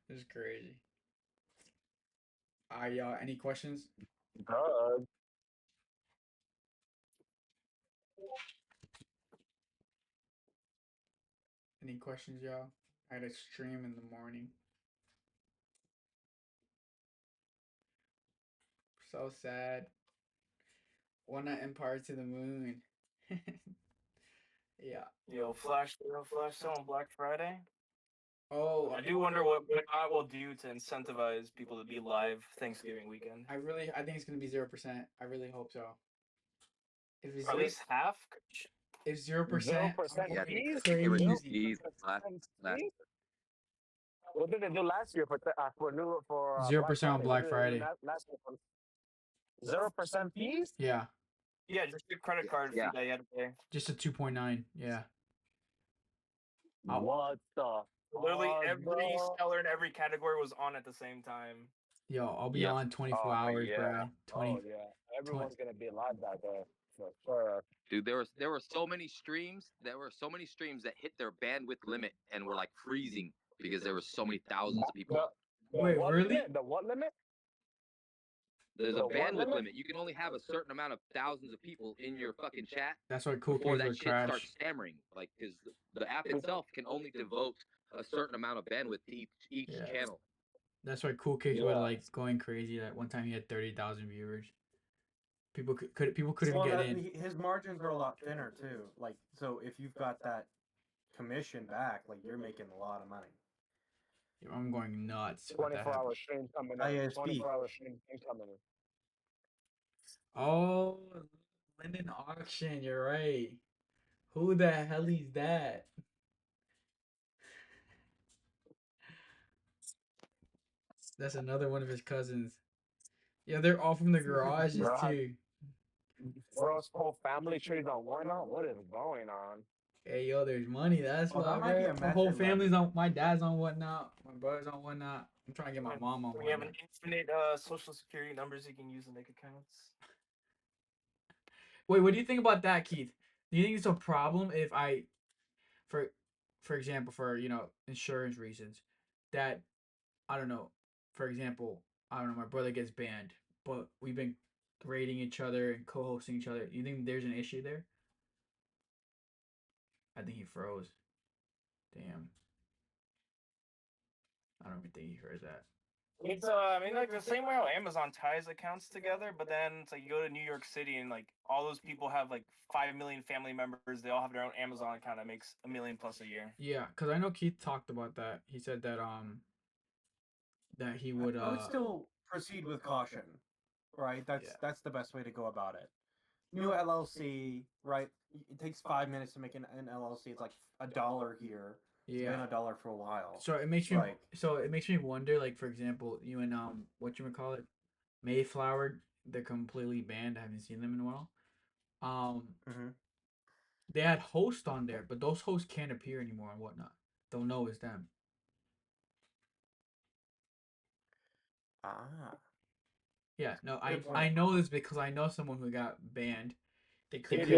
It's crazy. Y'all, any questions? Good. Any questions, y'all? I had a stream in the morning. So sad. One Night Empire to the moon. Yeah. Flash sale on Black Friday. Oh, I do wonder what I will do to incentivize people to be live Thanksgiving weekend. I think it's gonna be 0%. I really hope so. If it's Or at least half. if 0%, 0% Yeah, fees? it was crazy. fees last. What did they do last year for Black 0% Friday? on Black What did they do Friday. last year for 0% fees? Yeah, Yeah, just your credit card fee Yeah. that you had to pay. just a 2.9. Yeah. Oh. What the? Literally fuck, every bro? seller in every category was on at the same time. Yo, I'll be Yep. on 24 hours, yeah. bro. 20. Oh yeah, everyone's gonna be live that day for sure. Dude, there were so many streams. There were so many streams that hit their bandwidth limit and were like freezing because there were so many thousands of people. Wait, what really? limit? The what limit? There's a The what bandwidth limit? limit. You can only have a certain amount of thousands of people in your fucking chat That's why Cool before Kids that would shit starts crash. stammering. Like, because the app itself can only devote a certain amount of bandwidth to each Yeah. channel. That's why Cool Kids were Yeah. like going crazy. That one time he had 30,000 viewers. People couldn't Well, get in. his margins are a lot thinner too. Like, so if you've got that commission back, like you're making a lot of money. I'm going nuts. with that 24-hour stream coming up. ISP. 24-hour stream coming in. Oh, Linden Auction. You're right. Who the hell is that? That's another one of his cousins. Yeah, they're all from the garages too. Bros whole family trees on Whatnot. What is going on? Hey yo, there's money. That's Oh, why, that might be right? a My whole method, like- family's on. My dad's on Whatnot. My brother's on Whatnot. I'm trying to get my mom on We have Whatnot. an infinite social security numbers you can use to make accounts. Wait, what do you think about that, Keith? Do you think it's a problem if I, for example, for insurance reasons, that I don't know, for example, I don't know, my brother gets banned, but we've been rating each other and co-hosting each other. You think there's an issue there? I think he froze. Damn. I don't even think he heard that. It's I mean, like the same way how Amazon ties accounts together, but then it's like you go to New York City and like all those people have like 5 million family members. They all have their own Amazon account that makes $1 million plus a year. Yeah, because I know Keith talked about that. He said that that he would I would still proceed with caution, right? That's the best way to go about it. New LLC, right? It takes 5 minutes to make an LLC. It's like $1 here. It's been yeah. $1 for a while. So it makes me Like- wonder, like for example, you and whatchamacallit, Mayflower, they're completely banned. I haven't seen them in a while. Mhm. They had hosts on there, but those hosts can't appear anymore and whatnot. They'll know it's them. Ah. Yeah, no, Good I point. know this because I know someone who got banned. They Did created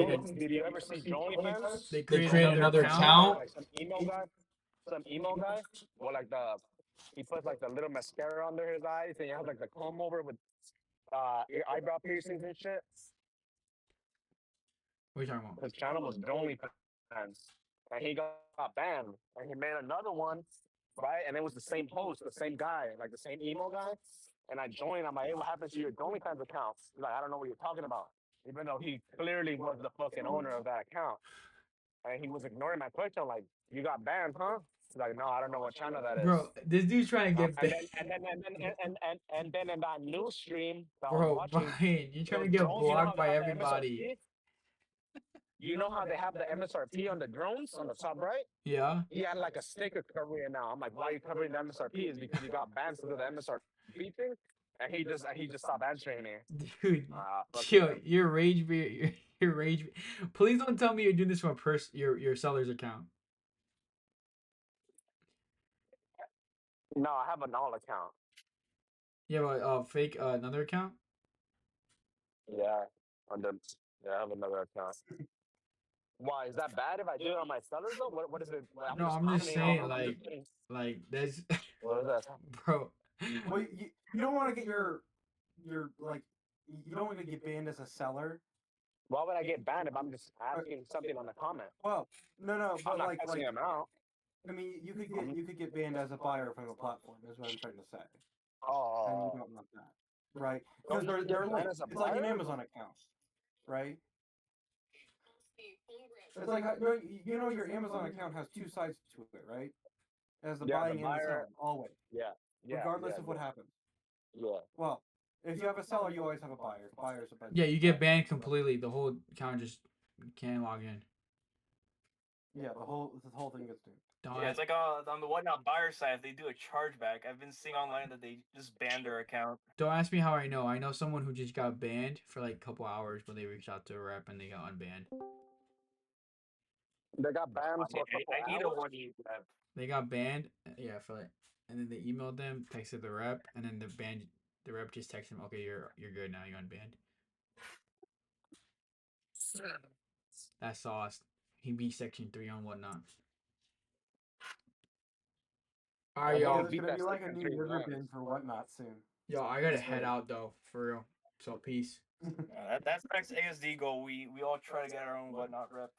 you ever see OnlyFans? they created another account. Like some emo guy. Well, like he puts like the little mascara under his eyes, and he has like the comb over with eyebrow piercings and shit. What are you talking about? His channel was OnlyFans, and he got banned, and he made another one, right? And it was the same host, the same guy, like the same emo guy. And I joined. I'm like, hey, what happened to your OnlyFans account? He's like, I don't know what you're talking about. Even though he clearly was the fucking owner of that account, and he was ignoring my question, like, you got banned, huh? He's like, no, I don't know what channel that is. Bro, this dude's trying to get banned. And then in that news stream that I was Bro, watching, Brian, you're trying to those get drones, you know how blocked they by have the everybody. MSRP? You know how they have the MSRP on the drones on the top right? Yeah. He had like a sticker covering it now. I'm like, why are you covering the MSRP? Is because you got banned because of the MSRP thing? And he just stopped answering me. Dude, Fuck yo, him. you're rage you're rage. Please don't tell me you're doing this from your seller's account. No, I have an all account. You have a fake another account? Yeah, I have another account. Why is that bad if I do it on my sellers though? What is it? Like, No, I'm just saying like there's What is that? bro. Well, you don't want to get your like you don't want to get banned as a seller. Why would I get banned if I'm just asking something on the comment? Well, no, but I'm not like cussing him out. I mean, you could get banned as a buyer from the platform. Is what I'm trying to say. And Oh, you don't want that, right? Don't Because you they're get like banned as a it's like an buyer? Amazon account, right? It's like your Amazon account has two sides to it, right? It has the Yeah, the buying and the buyer- selling, always, yeah, regardless yeah, of what yeah. happens. Yeah. Well, if you have a seller, you always have a buyer. Buyer's a Yeah, you get banned completely. The whole account just can't log in. Yeah, the whole thing gets doomed. Don't Yeah, it's like on the Whatnot buyer side, if they do a chargeback, I've been seeing online that they just banned their account. Don't ask me how I know. I know someone who just got banned for like a couple hours, but they reached out to a rep and they got unbanned. They got banned for a couple I need a hours. 1E rep. They got banned, yeah, for like, and then they emailed them, texted the rep, and then the rep just texted them, okay, you're good now, you're unbanned. That's sauce. He beat Section 3 on Whatnot. Alright, Yeah, y'all. There's gonna be like a new river bin for Whatnot soon. Yo, I gotta That's head right. out though, for real. So peace. That's the next ASD goal. We all try to get our own Whatnot rep.